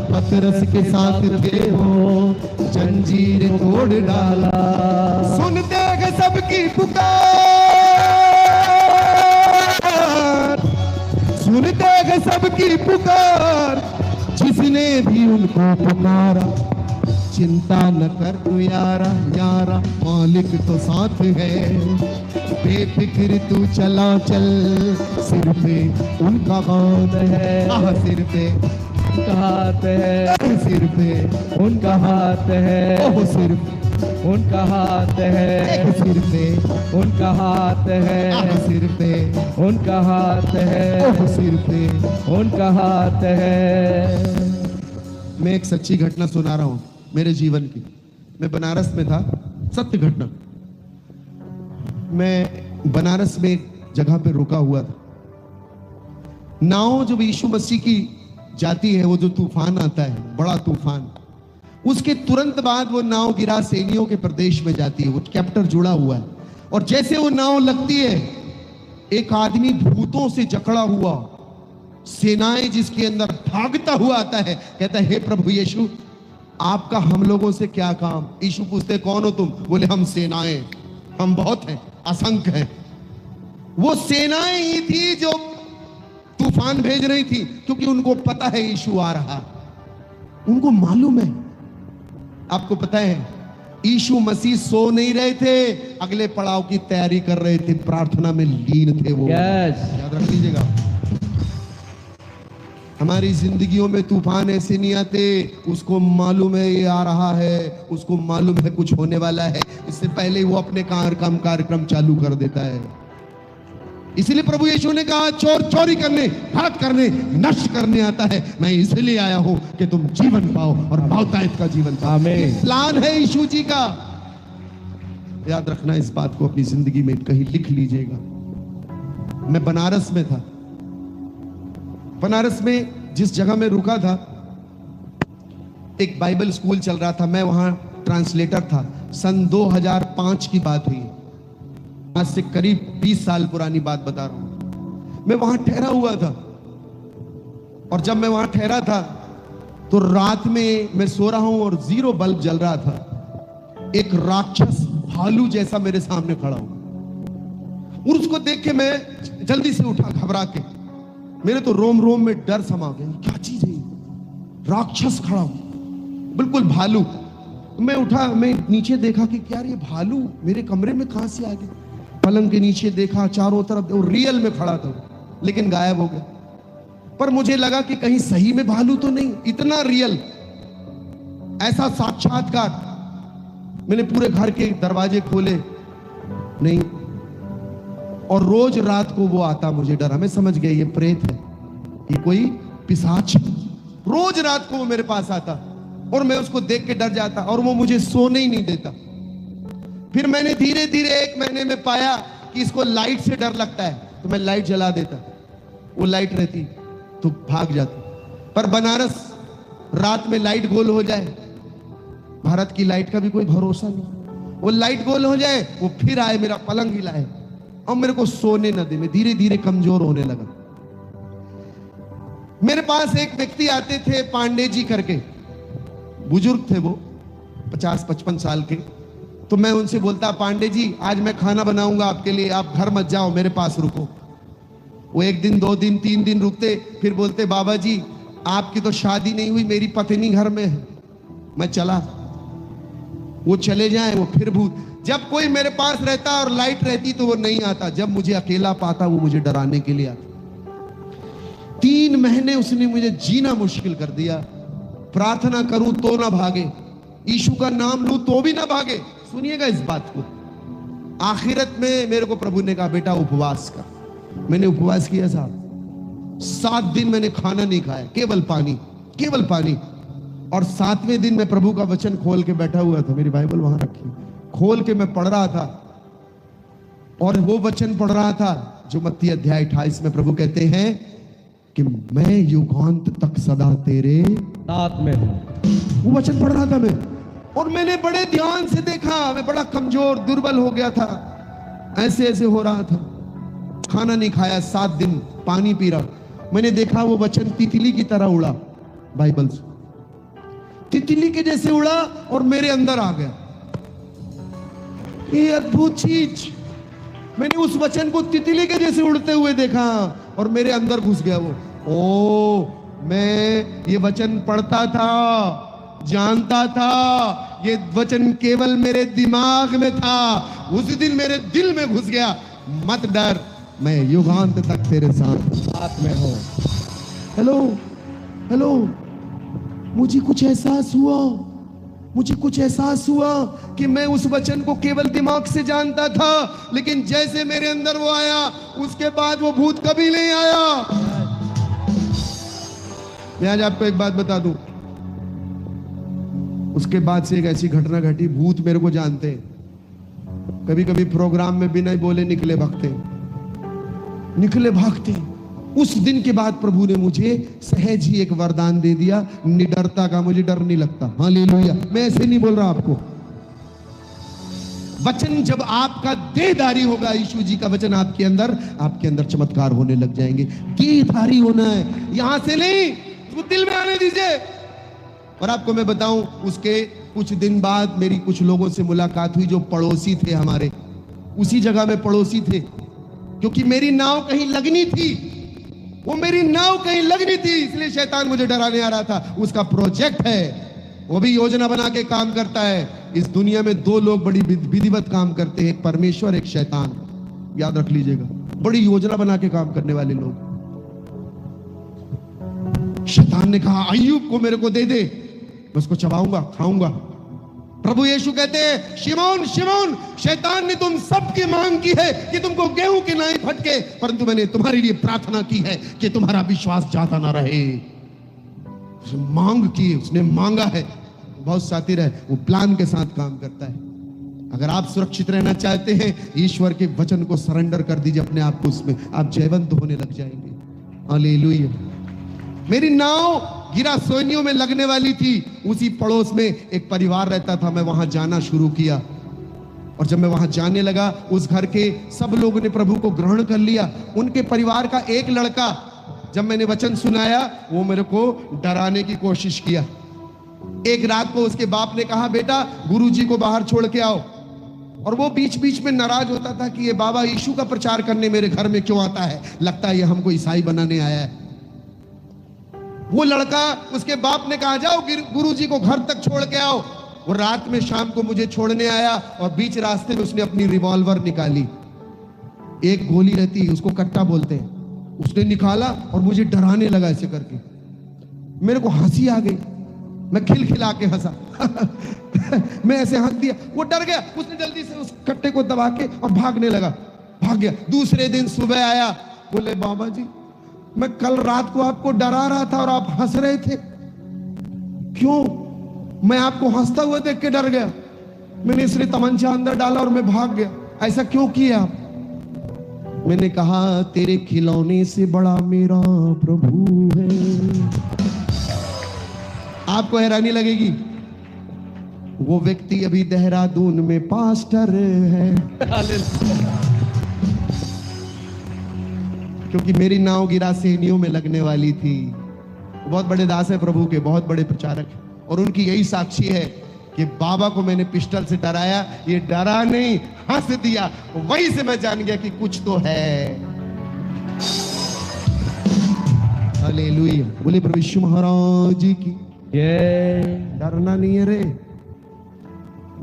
पतरस के साथ थे वो, जंजीर तोड़ डाला। सुनते हैं सबकी पुकार, सुनते हैं सबकी पुकार, जिसने भी उनको पुकारा। चिंता न कर तू यारा, यारा मालिक तो साथ है, बेफिक्र तू चला चल, सिर पे उनका हाथ है, सिर पे उनका हाथ है, सिर पे उनका हाथ है, ओह सिर पे उनका हाथ है, सिर पे उनका हाथ है, सिर पे उनका हाथ है, ओह सिर पे उनका हाथ है। मैं एक सच्ची घटना सुना रहा हूं मेरे जीवन की। मैं बनारस में था, सत्य घटना। मैं बनारस में एक जगह पे रुका हुआ था। नाव जब यीशु मसीह की जाती है, वो जो तूफान आता है, बड़ा तूफान, उसके तुरंत बाद वो नाव गिरा सैनियों के प्रदेश में जाती है। वो कैप्टर जुड़ा हुआ है, और जैसे वो नाव लगती है, एक आदमी भूतों से जकड़ा हुआ, सेनाएं जिसके अंदर भागता हुआ आता है, कहता है हे प्रभु यीशु, आपका हम लोगों से क्या काम। यीशु पूछते कौन हो तुम? बोले हम सेनाएं, हम बहुत हैं, असंख्य हैं। वो सेनाएं ही थी जो तूफान भेज रही थी, क्योंकि उनको पता है यीशु आ रहा, उनको मालूम है। आपको पता है यीशु मसीह सो नहीं रहे थे, अगले पड़ाव की तैयारी कर रहे थे, प्रार्थना में लीन थे वो। याद रख लीजिएगा, हमारी जिंदगियों में तूफान ऐसे नहीं आते, उसको मालूम है ये आ रहा है, उसको मालूम है कुछ होने वाला है, इससे पहले वो अपने कार्यक्रम चालू कर देता है। इसलिए प्रभु यीशु ने कहा चोर चोरी करने, घात करने, नष्ट करने आता है, मैं इसलिए आया हूं कि तुम जीवन पाओ और बहुतायत का जीवन पाओ। आमीन। प्लान है यीशु जी का। याद रखना इस बात को, अपनी जिंदगी में कहीं लिख लीजिएगा। मैं बनारस में था। बनारस में जिस जगह में रुका था, एक बाइबल स्कूल चल रहा था, मैं वहां ट्रांसलेटर था। सन 2005 की बात हुई, आज से करीब 20 साल पुरानी बात बता रहा हूं। मैं वहां ठहरा हुआ था, और जब मैं वहां ठहरा था तो रात में मैं सो रहा हूं और 0 बल्ब जल रहा था। एक राक्षस भालू जैसा मेरे सामने खड़ा हुआ, और उसको देख के मैं जल्दी से उठा, घबरा के। मेरे तो रोम रोम में डर समा गया, क्या चीज है? राक्षस खड़ा हो, बिल्कुल भालू। मैं उठा, मैं नीचे देखा कि क्या ये भालू मेरे कमरे में कहां से आ गया। पलंग के नीचे देखा, चारों तरफ, और रियल में खड़ा था, लेकिन गायब हो गया। पर मुझे लगा कि कहीं सही में भालू तो नहीं, इतना रियल, ऐसा साक्षात्कार। मैंने पूरे घर के दरवाजे खोले, नहीं। और रोज रात को वो आता, मुझे डरा, मैं समझ गया ये प्रेत है, ये कोई पिशाच। रोज रात को वो मेरे पास आता, और मैं उसको देख के डर जाता, और वो मुझे सोने ही नहीं देता। फिर मैंने धीरे धीरे 1 महीने में पाया कि इसको लाइट से डर लगता है, तो मैं लाइट जला देता, वो लाइट रहती तो भाग जाता। पर बनारस रात में लाइट गोल हो जाए, भारत की लाइट का भी कोई भरोसा नहीं। वो लाइट गोल हो जाए, वो फिर आए, मेरा पलंग हिलाए, और मेरे को सोने न दे। मैं धीरे धीरे कमजोर होने लगा। मेरे पास एक व्यक्ति आते थे, पांडे जी करके, बुजुर्ग थे वो, 50-55 साल के। तो मैं उनसे बोलता, पांडे जी आज मैं खाना बनाऊंगा आपके लिए, आप घर मत जाओ, मेरे पास रुको। वो 1 दिन 2 दिन 3 दिन रुकते, फिर बोलते बाबा जी आपकी तो शादी नहीं हुई, मेरी पत्नी घर में है, मैं चला। वो चले जाए, वो फिर भूत। जब कोई मेरे पास रहता और लाइट रहती तो वो नहीं आता, जब मुझे अकेला पाता वो मुझे डराने के लिए आता। 3 महीने उसने मुझे जीना मुश्किल कर दिया। प्रार्थना करूं तो ना भागे, यीशु का नाम लूं तो भी ना भागे। सुनिएगा इस बात को। आखिरत में मेरे को प्रभु ने कहा बेटा उपवास कर। मैंने उपवास किया साहब, 7 दिन मैंने खाना नहीं खाया, केवल पानी, केवल पानी। और 7वें दिन मैं प्रभु का वचन खोल के बैठा हुआ था, मेरी बाइबल वहां रखी, खोल के मैं पढ़ रहा था, और वो वचन पढ़ रहा था जो मत्ती अध्याय 28 में प्रभु कहते हैं कि मैं युगांत तक सदा तेरे साथ में हूं। वो वचन पढ़ रहा था मैं, और मैंने बड़े ध्यान से देखा। मैं बड़ा कमजोर दुर्बल हो गया था, ऐसे ऐसे हो रहा था। खाना नहीं खाया, 7 दिन पानी पी रहा, मैंने देखा वो वचन तितली की तरह उड़ा, बाइबल से तितली के जैसे उड़ा और मेरे अंदर आ गया। ये अद्भुत चीज, मैंने उस वचन को तितली के जैसे उड़ते हुए देखा और मेरे अंदर घुस गया वो। ओ, मैं ये वचन पढ़ता था, जानता था, ये वचन केवल मेरे दिमाग में था, उस दिन मेरे दिल में घुस गया। मत डर, मैं युगांत तक तेरे साथ में हूं। हेलो हेलो, मुझे कुछ एहसास हुआ कि मैं उस वचन को केवल दिमाग से जानता था, लेकिन जैसे मेरे अंदर वो आया, उसके बाद वो भूत कभी नहीं आया। मैं आज आपको एक बात बता दूं, उसके बाद से एक ऐसी घटना घटी, भूत मेरे को जानते हैं। कभी कभी प्रोग्राम में बिना बोले निकले भागते। उस दिन के बाद प्रभु ने मुझे सहज ही एक वरदान दे दिया, निडरता का। मुझे डर नहीं लगता। हालेलुया। मैं ऐसे नहीं बोल रहा आपको। वचन जब आपका देहधारी होगा, यीशु जी का वचन आपके अंदर चमत्कार होने लग जाएंगे। देहधारी होना है, यहां से नहीं, वो दिल में आने दीजिए। और आपको मैं बताऊं, उसके कुछ दिन बाद मेरी कुछ लोगों से मुलाकात हुई जो पड़ोसी थे हमारे, उसी जगह में पड़ोसी थे, क्योंकि मेरी नाव कहीं लगनी थी। वो मेरी नाव कहीं लगनी थी, इसलिए शैतान मुझे डराने आ रहा था। उसका प्रोजेक्ट है, वो भी योजना बना के काम करता है। इस दुनिया में दो लोग बड़ी विधिवत काम करते हैं, एक परमेश्वर, एक शैतान। याद रख लीजिएगा, बड़ी योजना बना के काम करने वाले लोग। शैतान ने कहा अय्यूब को मेरे को दे दे, मैं उसको चबाऊंगा, खाऊंगा। प्रभु यीशु कहते हैं, शिमोन शिमोन, शैतान ने तुम सबकी मांग की है कि तुमको गेहूं के नाई फटके, परंतु मैंने तुम्हारे लिए प्रार्थना की है कि तुम्हारा विश्वास जाता ना रहे। उसने मांग की, उसने मांगा है। बहुत शातिर है, वो प्लान के साथ काम करता है। अगर आप सुरक्षित रहना चाहते हैं, ईश्वर के वचन को सरेंडर कर दीजिए अपने आप को, उसमें आप जयवंत होने लग जाएंगे। हालेलुया। मेरी नाव गिरासोनियों में लगने वाली थी। उसी पड़ोस में एक परिवार रहता था, मैं वहां जाना शुरू किया। और जब मैं वहां जाने लगा, उस घर के सब लोगों ने प्रभु को ग्रहण कर लिया। उनके परिवार का एक लड़का, जब मैंने वचन सुनाया, वो मेरे को डराने की कोशिश किया। एक रात को उसके बाप ने कहा, बेटा गुरुजी को बाहर छोड़ के आओ। और वो बीच बीच में नाराज होता था कि ये बाबा यीशु का प्रचार करने मेरे घर में क्यों आता है, लगता है ये हमको ईसाई बनाने आया है। वो लड़का, उसके बाप ने कहा जाओ गुरुजी को घर तक छोड़ के आओ। वो रात में शाम को मुझे छोड़ने आया और बीच रास्ते में उसने अपनी रिवॉल्वर निकाली। एक गोली रहती है, उसको कट्टा बोलते हैं। उसने निकाला और मुझे डराने लगा ऐसे करके। मेरे को हंसी आ गई, मैं खिलखिला के हंसा। मैं ऐसे हंस दिया, वो डर गया। उसने जल्दी से उस कट्टे को दबा के और भागने लगा, भाग गया। दूसरे दिन सुबह आया, बोले बाबा जी मैं कल रात को आपको डरा रहा था और आप हंस रहे थे, क्यों? मैं आपको हंसता हुआ देख के डर गया, मैंने इसलिए तमंचा अंदर डाला और मैं भाग गया। ऐसा क्यों किया आप? मैंने कहा तेरे खिलौने से बड़ा मेरा प्रभु है। आपको हैरानी लगेगी, वो व्यक्ति अभी देहरादून में पास्टर है। क्योंकि मेरी नाव गिरासेनियों में लगने वाली थी। बहुत बड़े दास है प्रभु के, बहुत बड़े प्रचारक, और उनकी यही साक्षी है कि बाबा को मैंने पिस्टल से डराया, ये डरा नहीं, हंस दिया। वहीं से मैं जान गया कि कुछ तो है। हालेलुया। बोले प्रभु यीशु महाराज की। डरना नहीं है रे,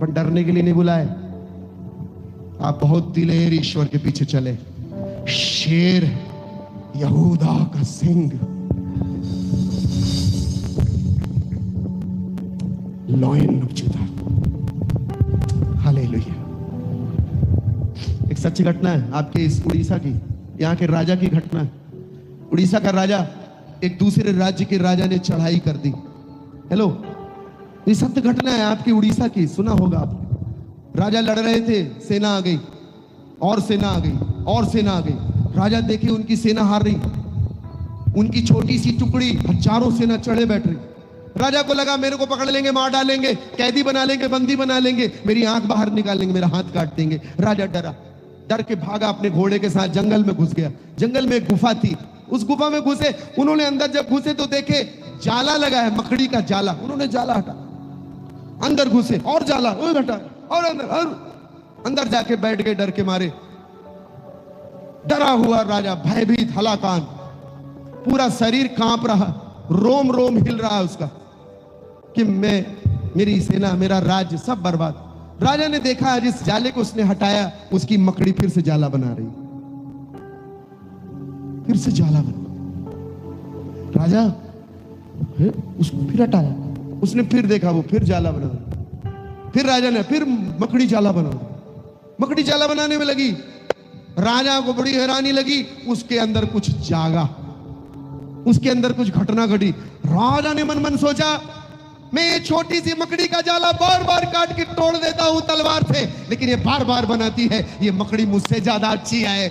पर डरने के लिए नहीं बुलाए। आप बहुत दिलेर ईश्वर के पीछे चले। शेर, यहूदा का सिंह, लॉयन ऑफ जुदा। हालेलुया। एक सच्ची घटना है आपके इस उड़ीसा की, यहाँ के राजा की घटना है। उड़ीसा का राजा एक दूसरे राज्य के राजा ने चढ़ाई कर दी। हेलो, ये सत्य घटना है आपकी उड़ीसा की, सुना होगा आपने। राजा लड़ रहे थे, सेना आ गई और सेना आ गई और सेना आ गई। राजा देखे उनकी सेना हार रही, उनकी छोटी सी टुकड़ी हजारों सेना चढ़े बैठ रही। राजा को लगा मेरे को पकड़ लेंगे, मार डालेंगे, कैदी बना लेंगे, बंदी बना लेंगे, मेरी आंख बाहर निकाल लेंगे, मेरा हाथ काट देंगे। राजा डरा, डर के भागा अपने घोड़े के साथ, जंगल में घुस गया। जंगल में एक गुफा थी, उस गुफा में घुसे। उन्होंने अंदर जब घुसे तो देखे जाला लगा है, मकड़ी का जाला। उन्होंने जाला हटा, अंदर घुसे और जाला और हटा और अंदर जाके बैठ गए डर के मारे। डरा हुआ राजा, भयभीत, हलाकान, पूरा शरीर कांप रहा, रोम रोम हिल रहा है उसका कि मेरी सेना, मेरा राज्य सब बर्बाद। राजा ने देखा जिस जाले को उसने हटाया उसकी मकड़ी फिर से जाला बना रही, फिर से जाला बना। राजा उसको फिर हटाया, उसने फिर देखा वो फिर जाला बना रही। फिर राजा ने फिर मकड़ी जाला बना रही, मकड़ी जाला बनाने में लगी। राजा को बड़ी हैरानी लगी, उसके अंदर कुछ जागा, उसके अंदर कुछ घटना घटी। राजा ने मन मन सोचा, मैं ये छोटी सी मकड़ी का जाला बार बार काट के तोड़ देता हूं तलवार से, लेकिन ये बार बार बनाती है, ये मकड़ी मुझसे ज्यादा अच्छी है।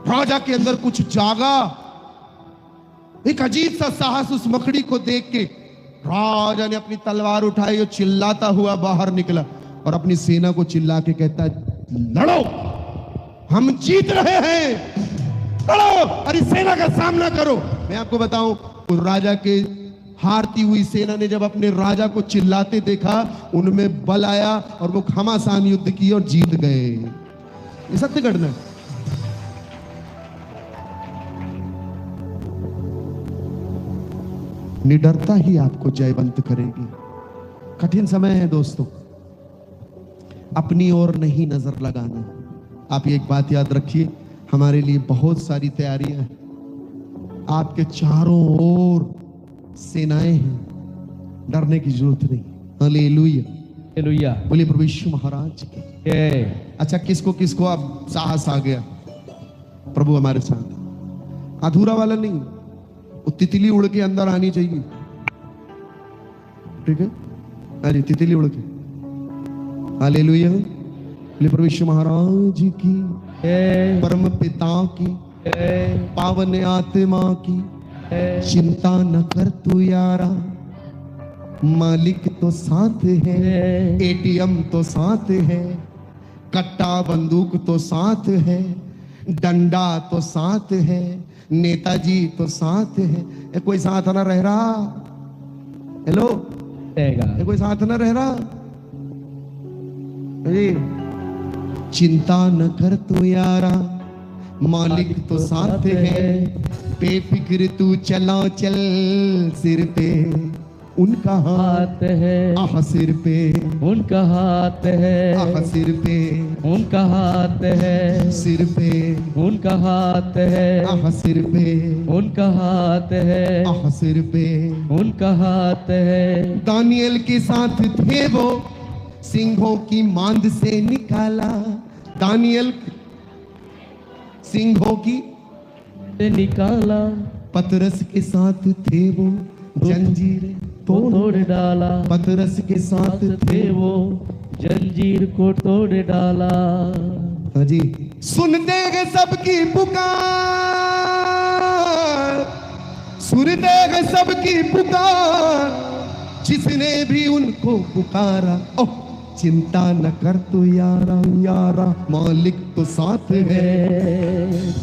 राजा के अंदर कुछ जागा, एक अजीब सा साहस उस मकड़ी को देख के राजा ने अपनी तलवार उठाई और चिल्लाता हुआ बाहर निकला और अपनी सेना को चिल्ला के कहता, लड़ो, हम जीत रहे हैं, लड़ो, अरे सेना का सामना करो। मैं आपको बताऊं, उस राजा के हारती हुई सेना ने जब अपने राजा को चिल्लाते देखा, उनमें बल आया और वो घमासान युद्ध किए और जीत गए। ये सत्य घटना है। निडरता ही आपको जयवंत करेगी। कठिन समय है दोस्तों, अपनी ओर नहीं नजर लगाना। आप एक बात याद रखिए, हमारे लिए बहुत सारी तैयारियां हैं, आपके चारों ओर सेनाएं हैं, डरने की जरूरत नहीं। हालेलुया, हालेलुया, बोलिए प्रभु यीशु महाराज की। अच्छा, किसको किसको अब साहस आ गया, प्रभु हमारे साथ। अधूरा वाला नहीं, वो तितली उड़ के अंदर आनी चाहिए, ठीक है? अरे तितली उड़ के। हालेलुया, बोलिए प्रभु यीशु महाराज की, परम पिता की, पावन आत्मा की। चिंता न कर तू यारा, मालिक तो साथ है, एटीएम तो साथ है, कट्टा बंदूक तो साथ है, डंडा तो साथ है, नेताजी तो साथ है। ये कोई साथ ना रह रहा? हेलो, ये कोई साथ ना रह रहा? अरे चिंता न कर तू यारा, मालिक तो साथ है, बेफिक्र तू चला चल, सिर पे उनका हाथ है, आह सिर पे उनका हाथ है, आह सिर पे उनका हाथ है, सिर पे उनका हाथ है, आह सिर पे उनका हाथ है, आह सिर पे उनका हाथ है। दानियल के साथ थे वो, सिंहों की मांद से निकाला। दानियल सिंहों की निकाला, पतरस के साथ थे वो, जंजीरें तोड़ डाला। पतरस के साथ थे वो, जंजीर को तोड़ डाला। हाँ जी, सुनते हैं सबकी पुकार, सुनते हैं सबकी पुकार, जिसने भी उनको पुकारा। ओह, चिंता न कर तू यारा, यारा मालिक तो साथ है,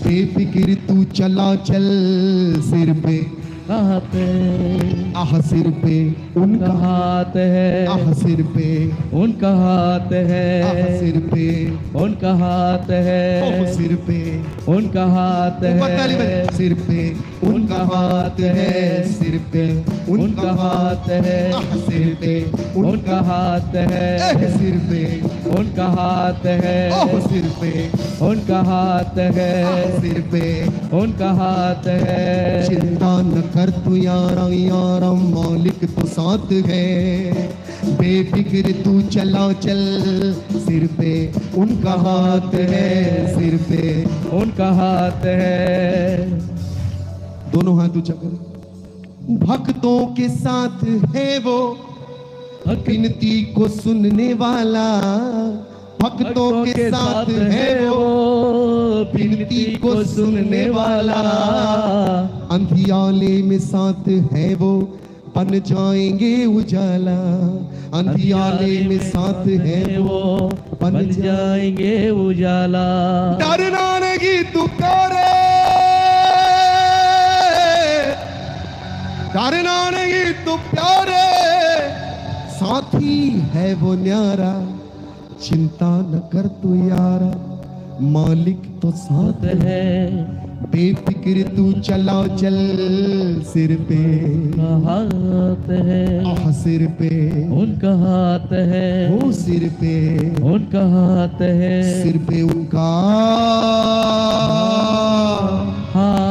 बेफिक्र तू चला चल, सिर पे हाथ है, आह सिर पे उनका हाथ है, आह सिर पे उनका हाथ है, आह सिर पे उनका हाथ है, ओह सिर पे उनका हाथ है, सिर पे उनका हाथ है, सिर पे उनका हाथ है, आह सिर पे उनका हाथ है, सिर पे उनका हाथ है, ओह सिर पे उनका हाथ है, सिर पे उनका हाथ है। चिंता न कर तू यारा, यारा मालिक तो साथ है, बेफिक्र तू चला चल, सिर पे उनका हाथ है, सिर पे उनका हाथ है। दोनों हाथ ऊंचा करो। भक्तों के साथ है वो, विनती को सुनने वाला। भक्तों के साथ है वो, विनती को सुनने वाला। अंधियाले में साथ है वो, बन जाएंगे उजाला। अंधियाले में साथ है वो, बन जाएंगे उजाला। डरना नहीं तू करे, डरना नहीं तू प्यारे, साथी है वो न्यारा, चिंता न कर तू यारा, मालिक तो साथ है, बेफिक्र तू चला चल, सिर पे हाथ है, सिर पे उनका हाथ है, वो सिर पे उनका हाथ है, सिर पे उनका हाथ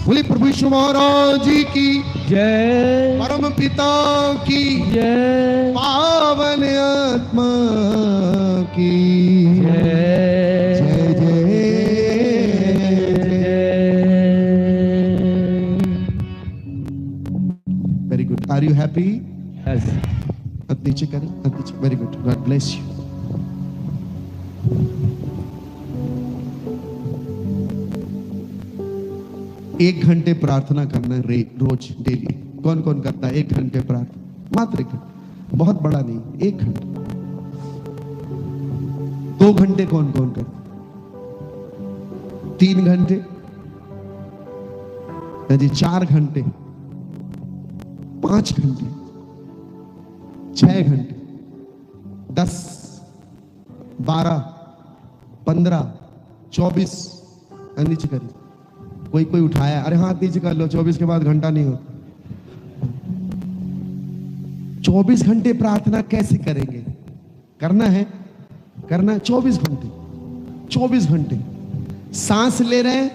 बोले प्रभु यीशु महाराज जी की जय, परम पिता की जय, पावन आत्मा की जय, जय जय। Very good. Are you happy? Yes. अब नीचे करें, अब नीचे। Very good, God bless you. एक घंटे प्रार्थना करना रोज डेली। कौन कौन करता है 1 घंटे प्रार्थना? मात्र 1 घंटे, बहुत बड़ा नहीं, 1 घंटे। 2 घंटे कौन कौन करता? 3 घंटे जी, 4 घंटे, 5 घंटे, 6 घंटे, 10, 12, 15, 24। नीचे करिए। कोई उठाया, अरे हाथ नीचे कर लो। 24 के बाद घंटा नहीं होता। 24 घंटे प्रार्थना कैसे करेंगे? करना है, करना 24 घंटे। 24 घंटे सांस ले रहे,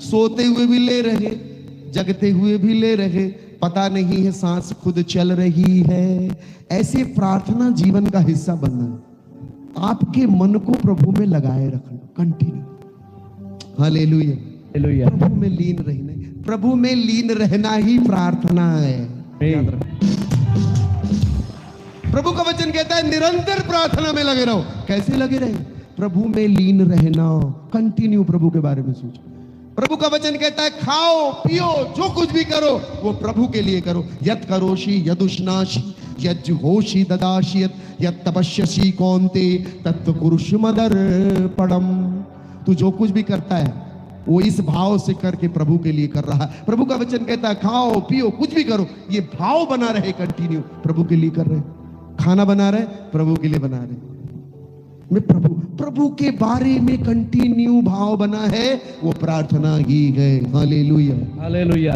सोते हुए भी ले रहे, जगते हुए भी ले रहे, पता नहीं है सांस खुद चल रही है। ऐसे प्रार्थना जीवन का हिस्सा बनना है। आपके मन को प्रभु में लगाए रखना, कंटिन्यू। हालेलुया। हालेलुया। प्रभु में लीन रहना, प्रभु में लीन रहना ही प्रार्थना है। याद रखो। प्रभु का वचन कहता है निरंतर प्रार्थना में लगे रहो। कैसे लगे रहे? प्रभु में लीन रहना, कंटिन्यू प्रभु के बारे में सोचो। प्रभु का वचन कहता है खाओ पियो जो कुछ भी करो वो प्रभु के लिए करो। यत् करोषि यदुष्णाषि यज्जुहोषि ददाषि यत् तपस्यसि कौन्ते तत्व कुरुष मदर्पणम। तू जो कुछ भी करता है वो इस भाव से करके प्रभु के लिए कर रहा है। प्रभु का वचन कहता है खाओ पियो कुछ भी करो, ये भाव बना रहे, कंटिन्यू प्रभु के लिए कर रहे। खाना बना रहे, प्रभु के लिए बना रहे। मैं प्रभु के बारे में कंटिन्यू भाव बना है, वो प्रार्थना ही है। Hallelujah, hallelujah.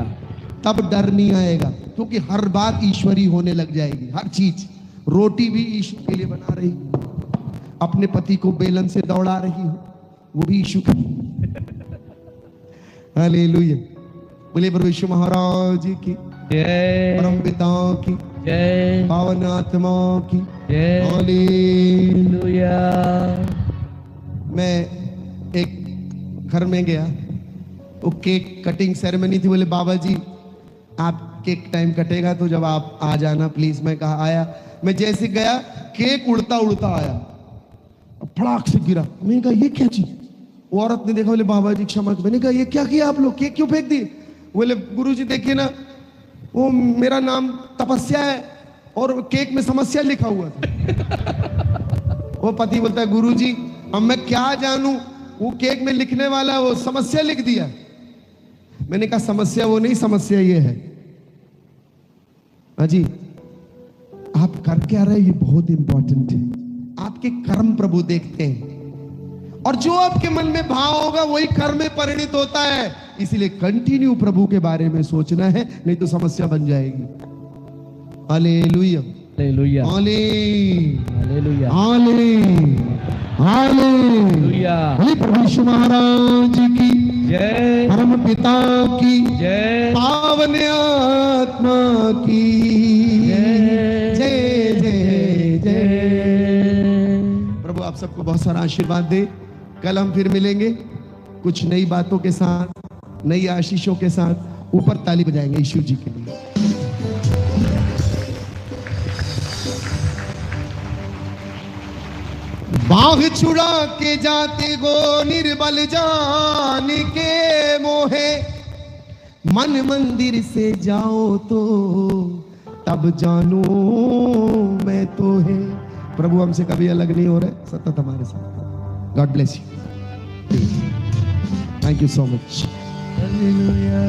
तब डर नहीं आएगा, क्योंकि हर बात ईश्वरी होने लग जाएगी। हर चीज, रोटी भी ईश्वर के लिए बना रही, अपने पति को बेलन से दौड़ा रही हो, वो भी ईश्वर की। हालेलुया। बोले प्रभु यीशु महाराज की जय, परम पिता की जय, पावन आत्मा की जय। हालेलुया। मैं एक घर में गया, वो केक कटिंग सेरेमनी थी। बोले बाबा जी आप केक टाइम कटेगा तो जब आप आ जाना प्लीज। मैं कहा आया। मैं जैसे गया केक उड़ता उड़ता आया, फड़ाक से गिरा। मैंने कहा ये क्या चीज? वो औरत ने देखा, बोले बाबा जी क्षमा। मैंने कहा ये क्या किया आप लोग, केक क्यों फेंक दिए? बोले गुरुजी देखिए ना, वो मेरा नाम तपस्या है और केक में समस्या लिखा हुआ था। वो पति बोलता है गुरुजी अब मैं क्या जानूं, वो केक में लिखने वाला वो समस्या लिख दिया। मैंने कहा समस्या वो नहीं, समस्या ये है। हाँ जी, आप कर क्या रहे ये बहुत इंपॉर्टेंट है। आपके कर्म प्रभु देखते हैं, और जो आपके मन में भाव होगा वही कर्म में परिणित होता है। इसलिए कंटिन्यू प्रभु के बारे में सोचना है, नहीं तो समस्या बन जाएगी। Hallelujah, hallelujah, hallelujah, hallelujah, hallelujah. बोले प्रभु यीशु महाराज की जय, परम पिता की जय, पावन आत्मा की जय, जय जय जय। प्रभु आप सबको बहुत सारा आशीर्वाद दे। कल हम फिर मिलेंगे कुछ नई बातों के साथ, नई आशीषों के साथ। ऊपर ताली बजाएंगे यीशु जी के लिए। बाह छुड़ा के जाते गो निर्बल जान के मोहे, मन मंदिर से जाओ तो तब जानो मैं तो है। प्रभु हमसे कभी अलग नहीं हो रहे, सतत हमारे साथ। God bless you. Thank you so much. Hallelujah.